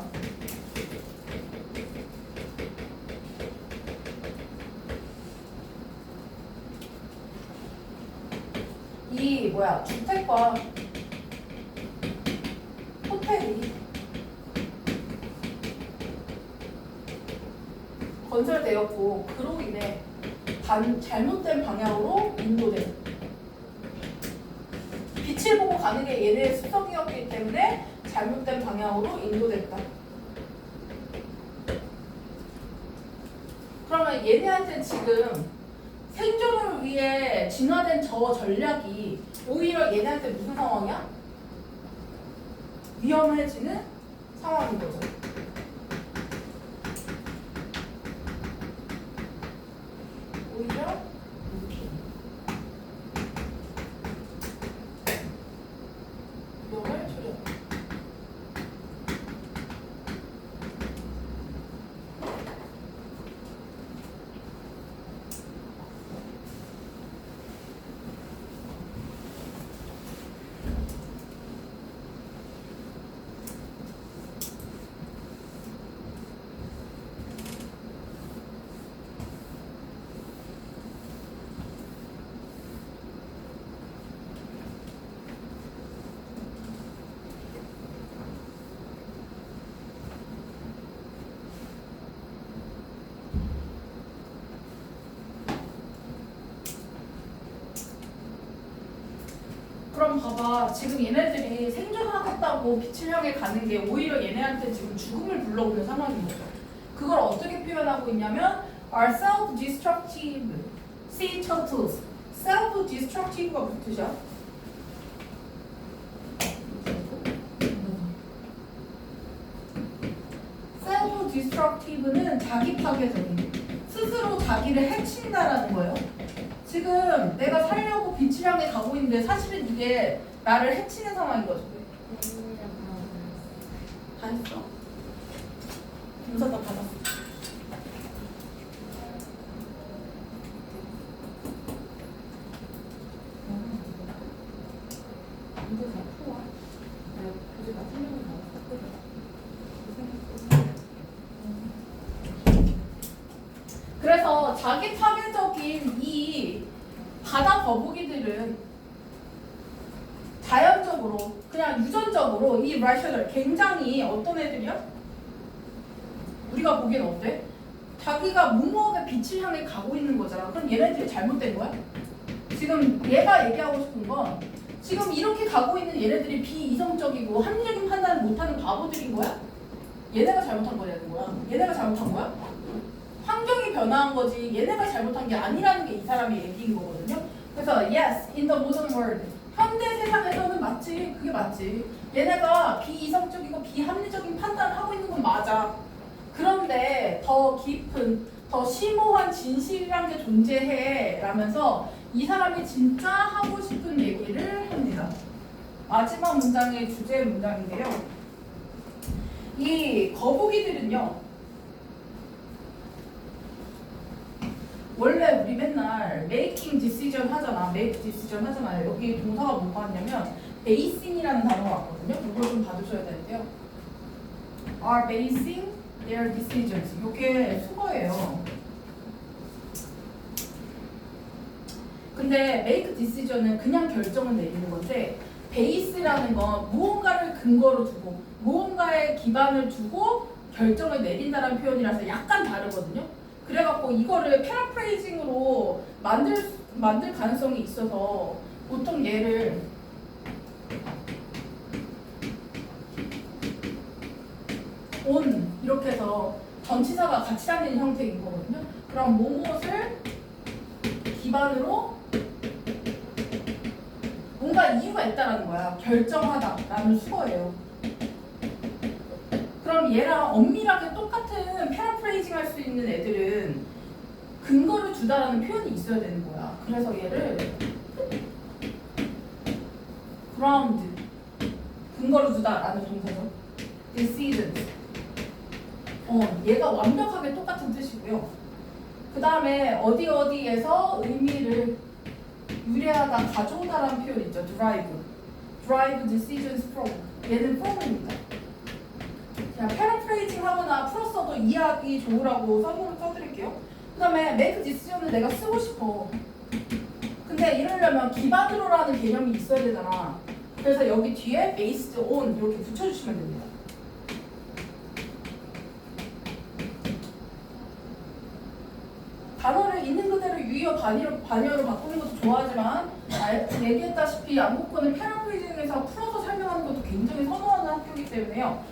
이 주택과 호텔이 건설되었고 그로 인해 잘못된 방향으로 인도된 빛을 보고 가는 게 얘네의 습성이었기 때문에 잘못된 방향으로 인도됐다. 그러면 얘네한테 지금 생존을 위해 진화된 저 전략이 오히려 얘네한테 무슨 상황이야? 위험해지는 상황인 거죠. 오히려 위험을 초래한다. 그럼 봐봐. 지금 얘네들이 생존하겠다고 빛을 향해 가는 게 오히려 얘네한테 지금 죽음을 불러오는 상황인 거죠. 그걸 어떻게 표현하고 있냐면 are self-destructive sea turtles. self-destructive가 무슨 뜻이야? self-destructive는 자기 파괴적인, 스스로 자기를 해친다라는 거예요. 지금 내가 살려고 빛을 향해 가고 있는데 사실은 이게 나를 해치는 상황인 거죠. 다 했어? 문서 다 받았어. 문제 다 풀어. 내가 교재 다 틀리고 나왔어. 그래서 자기 파괴적인 이 바다 거북이들은 자연적으로 그냥 유전적으로 이 rational 굉장히 어떤 애들이야? 우리가 보기엔 어때? 자기가 무모하게 빛을 향해 가고 있는 거잖아. 그럼 얘네들이 잘못된 거야? 지금 얘가 얘기하고 싶은 건 지금 이렇게 가고 있는 얘네들이 비이성적이고 합리적인 판단을 못하는 바보들인 거야? 얘네가 잘못한 거냐는 거야. 얘네가 잘못한 거야? 환경이 변화한 거지 얘네가 잘못한 게 아니라는 게 이 사람의 얘기인 거거든요. 그래서 yes, in the modern world. 현대 세상에서는 맞지. 그게 맞지. 얘네가 비이성적이고 비합리적인 판단을 하고 있는 건 맞아. 그런데 더 깊은, 더 심오한 진실이란 게 존재해 라면서 이 사람이 진짜 하고 싶은 얘기를 합니다. 마지막 문장의 주제 문장인데요. 이 거북이들은요. 원래 우리 맨날 making decision 하잖아. make decision 하잖아요. 여기 동사가 뭐가 왔냐면 basing이라는 단어가 왔거든요. 이걸 좀 봐주셔야 되는데요. are basing their decisions. 이게 수거예요. 근데 make decision은 그냥 결정을 내리는 건데 베이스라는 건 무언가를 근거로 두고 무언가에 기반을 두고 결정을 내린다는 표현이라서 약간 다르거든요. 그래갖고 이거를 패러프레이징으로 만들 가능성이 있어서 보통 얘를 on 이렇게 해서 전치사가 같이 다니는 형태인 거거든요. 그럼 무엇을 기반으로 뭔가 이유가 있다라는 거야. 결정하다라는 수거예요. 그럼 얘랑 엄밀하게 똑같은 패러프레이징 할 수 있는 애들은 근거를 주다라는 표현이 있어야 되는 거야. 그래서 얘를 ground 근거를 주다라는 동사죠. decision 얘가 완벽하게 똑같은 뜻이고요. 그 다음에 어디에서 의미를 유래하다, 가져오다라는 표현 있죠. drive decisions from 얘는 from입니다. 그냥 패러프레이징 하거나 풀었어도 이해하기 좋으라고 설명을 써드릴게요. 그 다음에 make decision을 내가 쓰고 싶어. 근데 이러려면 기반으로라는 개념이 있어야 되잖아. 그래서 여기 뒤에 based on 이렇게 붙여주시면 됩니다. 단어를 있는 그대로 유의어 반의어로 바꾸는 것도 좋아하지만 얘기했다시피 양국권은 패러프레이징에서 풀어서 설명하는 것도 굉장히 선호하는 학교이기 때문에요.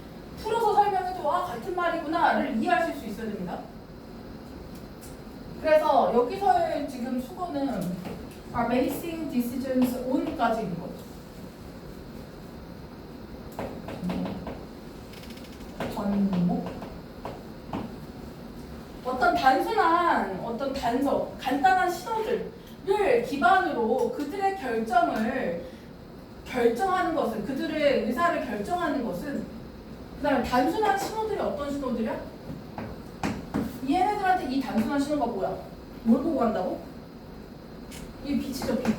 풀어서 설명해도 같은 말이구나를 이해하실 수 있어야 됩니다. 그래서 여기서의 지금 수거는 are basing decisions on까지인 거죠. 전목 어떤 단서, 간단한 신호들을 기반으로 그들의 결정하는 것은 그들의 의사를 결정하는 것은 그 다음에 단순한 신호들이 어떤 신호들이야? 얘네들한테 이 단순한 신호가 뭐야? 뭘 보고 간다고? 이 빛이죠, 빛.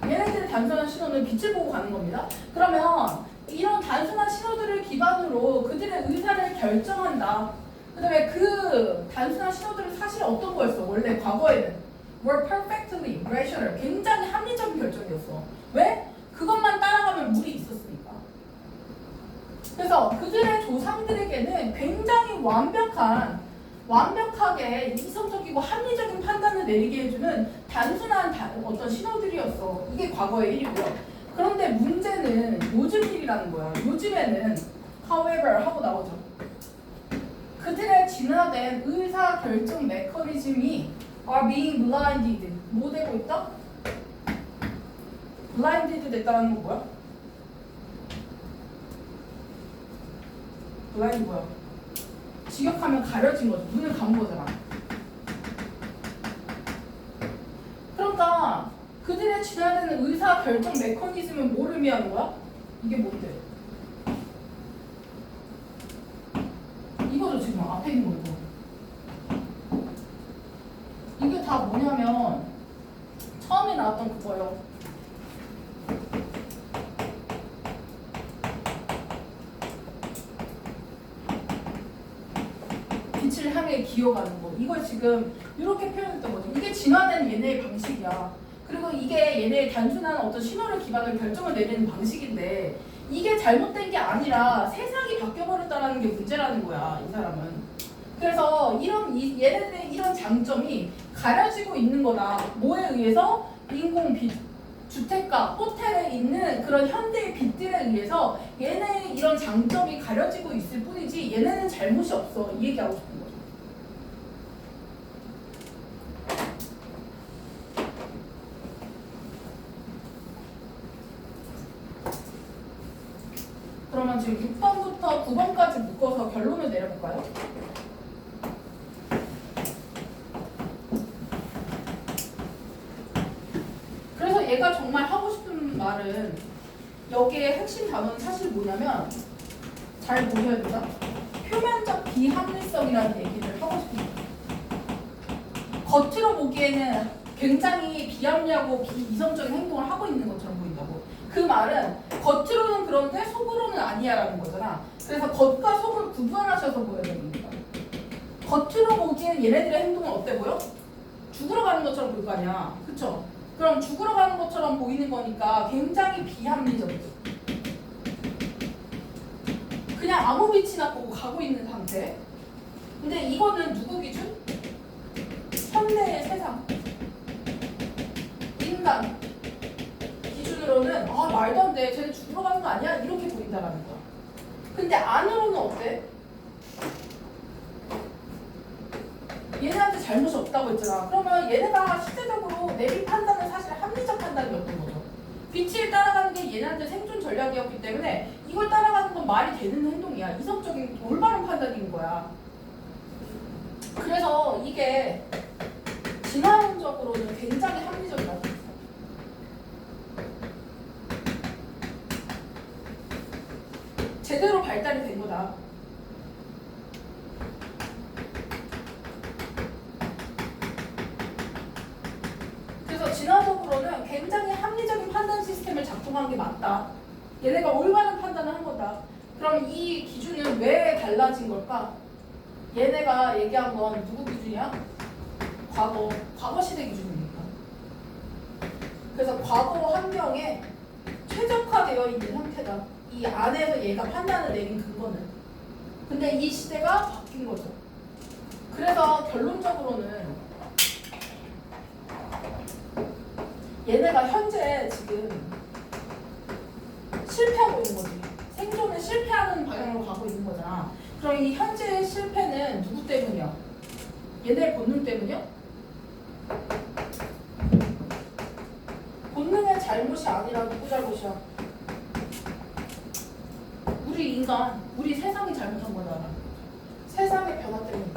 얘네들의 단순한 신호는 빛을 보고 가는 겁니다. 그러면 이런 단순한 신호들을 기반으로 그들의 의사를 결정한다. 그 다음에 그 단순한 신호들은 사실 어떤 거였어? 원래 과거에는 were perfectly rational, 굉장히 합리적인 결정이었어. 왜? 그것만 따라가면 물이 있었으니까. 그래서 그들의 조상들에게는 굉장히 완벽하게 이성적이고 합리적인 판단을 내리게 해주는 단순한 어떤 신호들이었어. 이게 과거의 일이고요. 그런데 문제는 요즘 일이라는 거야. 요즘에는 however 하고 나오죠. 그들의 진화된 의사결정 메커니즘이 are being blinded. 뭐 되고 있다? blinded 됐다는 건 뭐야? blind 뭐야? 직역하면 가려진 거죠. 눈을 감은 거잖아. 그러니까 그들의 진화된 의사결정 메커니즘은 뭐를 의미하는 거야? 이게 뭔데? 이거죠. 지금 앞에 있는 거 이거. 이게 다 뭐냐면 처음에 나왔던 그거예요. 빛을 향해 기어가는 거. 이걸 지금 이렇게 표현했던 거죠. 이게 진화된 얘네의 방식이야. 그리고 이게 얘네의 단순한 어떤 신호를 기반으로 결정을 내리는 방식인데 이게 잘못된 게 아니라 세상이 바뀌어버렸다는 게 문제라는 거야. 이 사람은. 그래서 얘네들의 이런 장점이 가려지고 있는 거다. 뭐에 의해서? 인공 빛, 주택가, 호텔에 있는 그런 현대의 빛들에 의해서 얘네의 이런 장점이 가려지고 있을 뿐이지 얘네는 잘못이 없어. 이 얘기하고 싶은 거죠. 그러면 지금 6번부터 9번까지 묶어서 결론을 내려볼까요? 그래서 얘가 정말 하고 싶은 말은 여기에 핵심 단어는 사실 뭐냐면 잘 보셔야 된다. 표면적 비합리성이라는 얘기를 하고 싶습니다. 겉으로 보기에는 굉장히 비합리하고 비이성적인 행동을 하고 있는 것처럼 보인다고. 그 말은 겉으로는 그런데 속으로는 아니야라는 거잖아. 그래서 겉과 속을 구분하셔서 보여야 됩니다. 겉으로 보기엔 얘네들의 행동은 어때 보여? 죽으러 가는 것처럼 보일 거 아니야. 그쵸? 그럼 죽으러 가는 것처럼 보이는 거니까 굉장히 비합리적이죠. 그냥 아무 빛이나 보고 가고 있는 상태. 근데 이거는 누구 기준? 현대의 세상, 인간 기준으로는 말도 안 돼, 쟤네 죽으러 가는 거 아니야? 이렇게 보인다라는 거야. 근데 안으로는 어때? 얘네한테 잘못이 없다고 했잖아. 그러면 얘네가 실제적으로 내린 판단은 사실 합리적 판단이었던 거죠. 빛을 따라가는 게 얘네한테 생존 전략이었기 때문에 이걸 따라가는 건 말이 되는 행동이야. 이성적인 올바른 판단인 거야. 그래서 이게 진화론적으로는 굉장히 합리적이라고 했어요. 제대로 발달이 된 거다. 그래서 진화적으로는 굉장히 합리적인 판단 시스템을 작동한 게 맞다. 얘네가 올바른 판단을 한 거다. 그럼 이 기준은 왜 달라진 걸까? 얘네가 얘기한 건 누구 기준이야? 과거 시대 기준입니다. 그래서 과거 환경에 최적화되어 있는 형태다. 이 안에서 얘가 판단을 내린 근거는. 근데 이 시대가 바뀐 거죠. 그래서 결론적으로는 얘네가 현재 지금 실패하고 있는 거지. 생존에 실패하는 방향으로 가고 있는 거잖아. 그럼 이 현재의 실패는 누구 때문이야? 얘네의 본능 때문이야? 본능의 잘못이 아니라 누구 잘못이야? 우리 인간, 우리 세상이 잘못한 거잖아. 세상의 변화 때문에.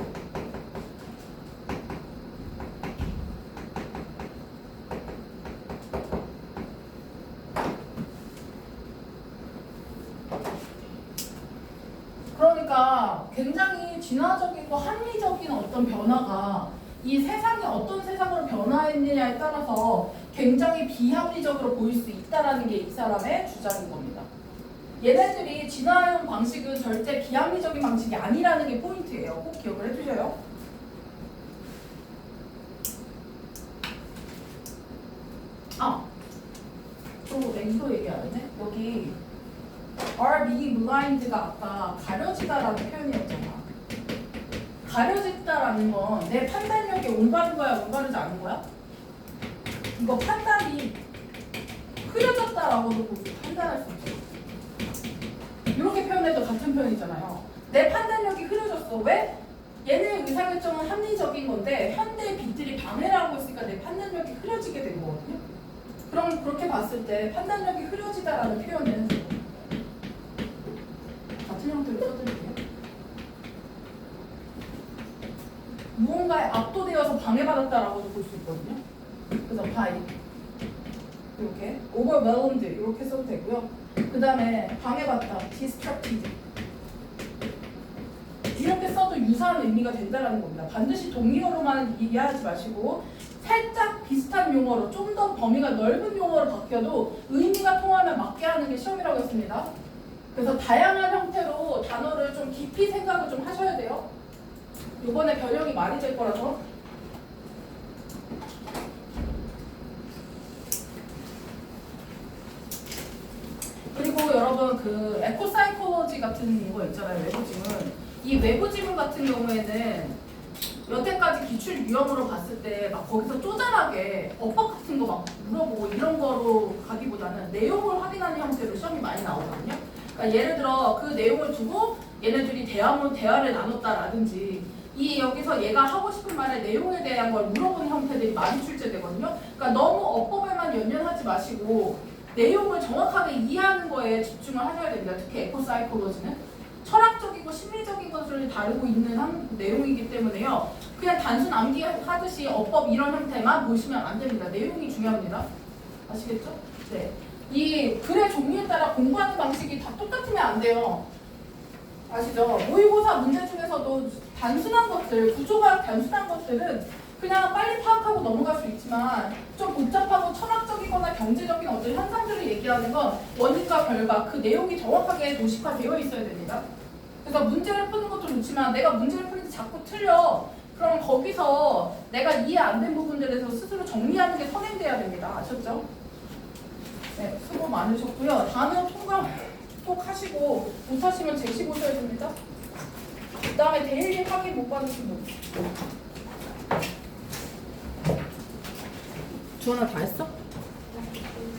그러니까 굉장히 진화적이고 합리적인 어떤 변화가 이 세상이 어떤 세상으로 변화했느냐에 따라서 굉장히 비합리적으로 보일 수 있다는 게 이 사람의 주장인 겁니다. 얘네들이 진화해온 방식은 절대 비합리적인 방식이 아니라는 게 포인트예요. 꼭 기억을 해주세요. 그리고 내가 이거 얘기 안 했네? 여기 are being blind가 아까 가려지다라는 표현이었잖아. 가려졌다라는 건 내 판단력이 올바른 거야, 올바르지 않은 거야? 이거 판단이 흐려졌다라고도 판단할 수 있죠. 이렇게 표현해도 같은 표현이잖아요. 내 판단력이 흐려졌어. 왜? 얘네의 의사결정은 합리적인 건데 현대의 빛들이 방해를 하고 있으니까 내 판단력이 흐려지게 된 거거든요. 그럼 그렇게 봤을 때 판단력이 흐려지다라는 표현은 같은 형태로 써드릴게요. 무언가에 압도되어서 방해받았다라고도 볼 수 있거든요. 그래서 by 이렇게 overwhelmed 이렇게 써도 되고요. 그 다음에 방해받다 distracted 이렇게 써도 유사한 의미가 된다는 겁니다. 반드시 동의어로만 이해하지 마시고 살짝 비슷한 용어로 좀 더 범위가 넓은 용어로 바뀌어도 의미가 통하면 맞게 하는 게 시험이라고 했습니다. 그래서 다양한 형태로 단어를 좀 깊이 생각을 좀 하셔야 돼요. 이번에 변형이 많이 될 거라서. 그리고 여러분 그 에코사이콜로지 같은 거 있잖아요. 외부 지문. 이 외부 지문 같은 경우에는 여태까지 기출 유형으로 봤을 때 막 거기서 쪼잔하게 어법 같은 거 막 물어보고 이런 거로 가기보다는 내용을 확인하는 형태로 시험이 많이 나오거든요. 그러니까 예를 들어 그 내용을 두고 얘네들이 대화를 나눴다라든지 이 여기서 얘가 하고 싶은 말의 내용에 대한 걸 물어보는 형태들이 많이 출제되거든요. 그러니까 너무 어법에만 연연하지 마시고 내용을 정확하게 이해하는 거에 집중을 하셔야 됩니다. 특히 에코사이콜로지는 철학적이고 심리적인 것을 다루고 있는 내용이기 때문에요. 그냥 단순 암기하듯이 어법 이런 형태만 보시면 안 됩니다. 내용이 중요합니다. 아시겠죠? 네. 이 글의 종류에 따라 공부하는 방식이 다 똑같으면 안 돼요. 아시죠? 모의고사 문제 중에서도 단순한 것들, 구조가 단순한 것들은 그냥 빨리 파악하고 넘어갈 수 있지만 좀 복잡하고 철학적이거나 경제적인 어떤 현상들을 얘기하는 건 원인과 결과, 그 내용이 정확하게 도식화되어 있어야 됩니다. 그래서 문제를 푸는 것도 좋지만 내가 문제를 풀 때 자꾸 틀려. 그럼 거기서 내가 이해 안 된 부분들에서 스스로 정리하는 게 선행돼야 됩니다. 아셨죠? 네, 수고 많으셨고요. 단어 통과 꼭 하시고 못하시면 제시 보셔야 됩니다. 그 다음에 데일리 확인 못 받으신 분. 주원아 다 했어?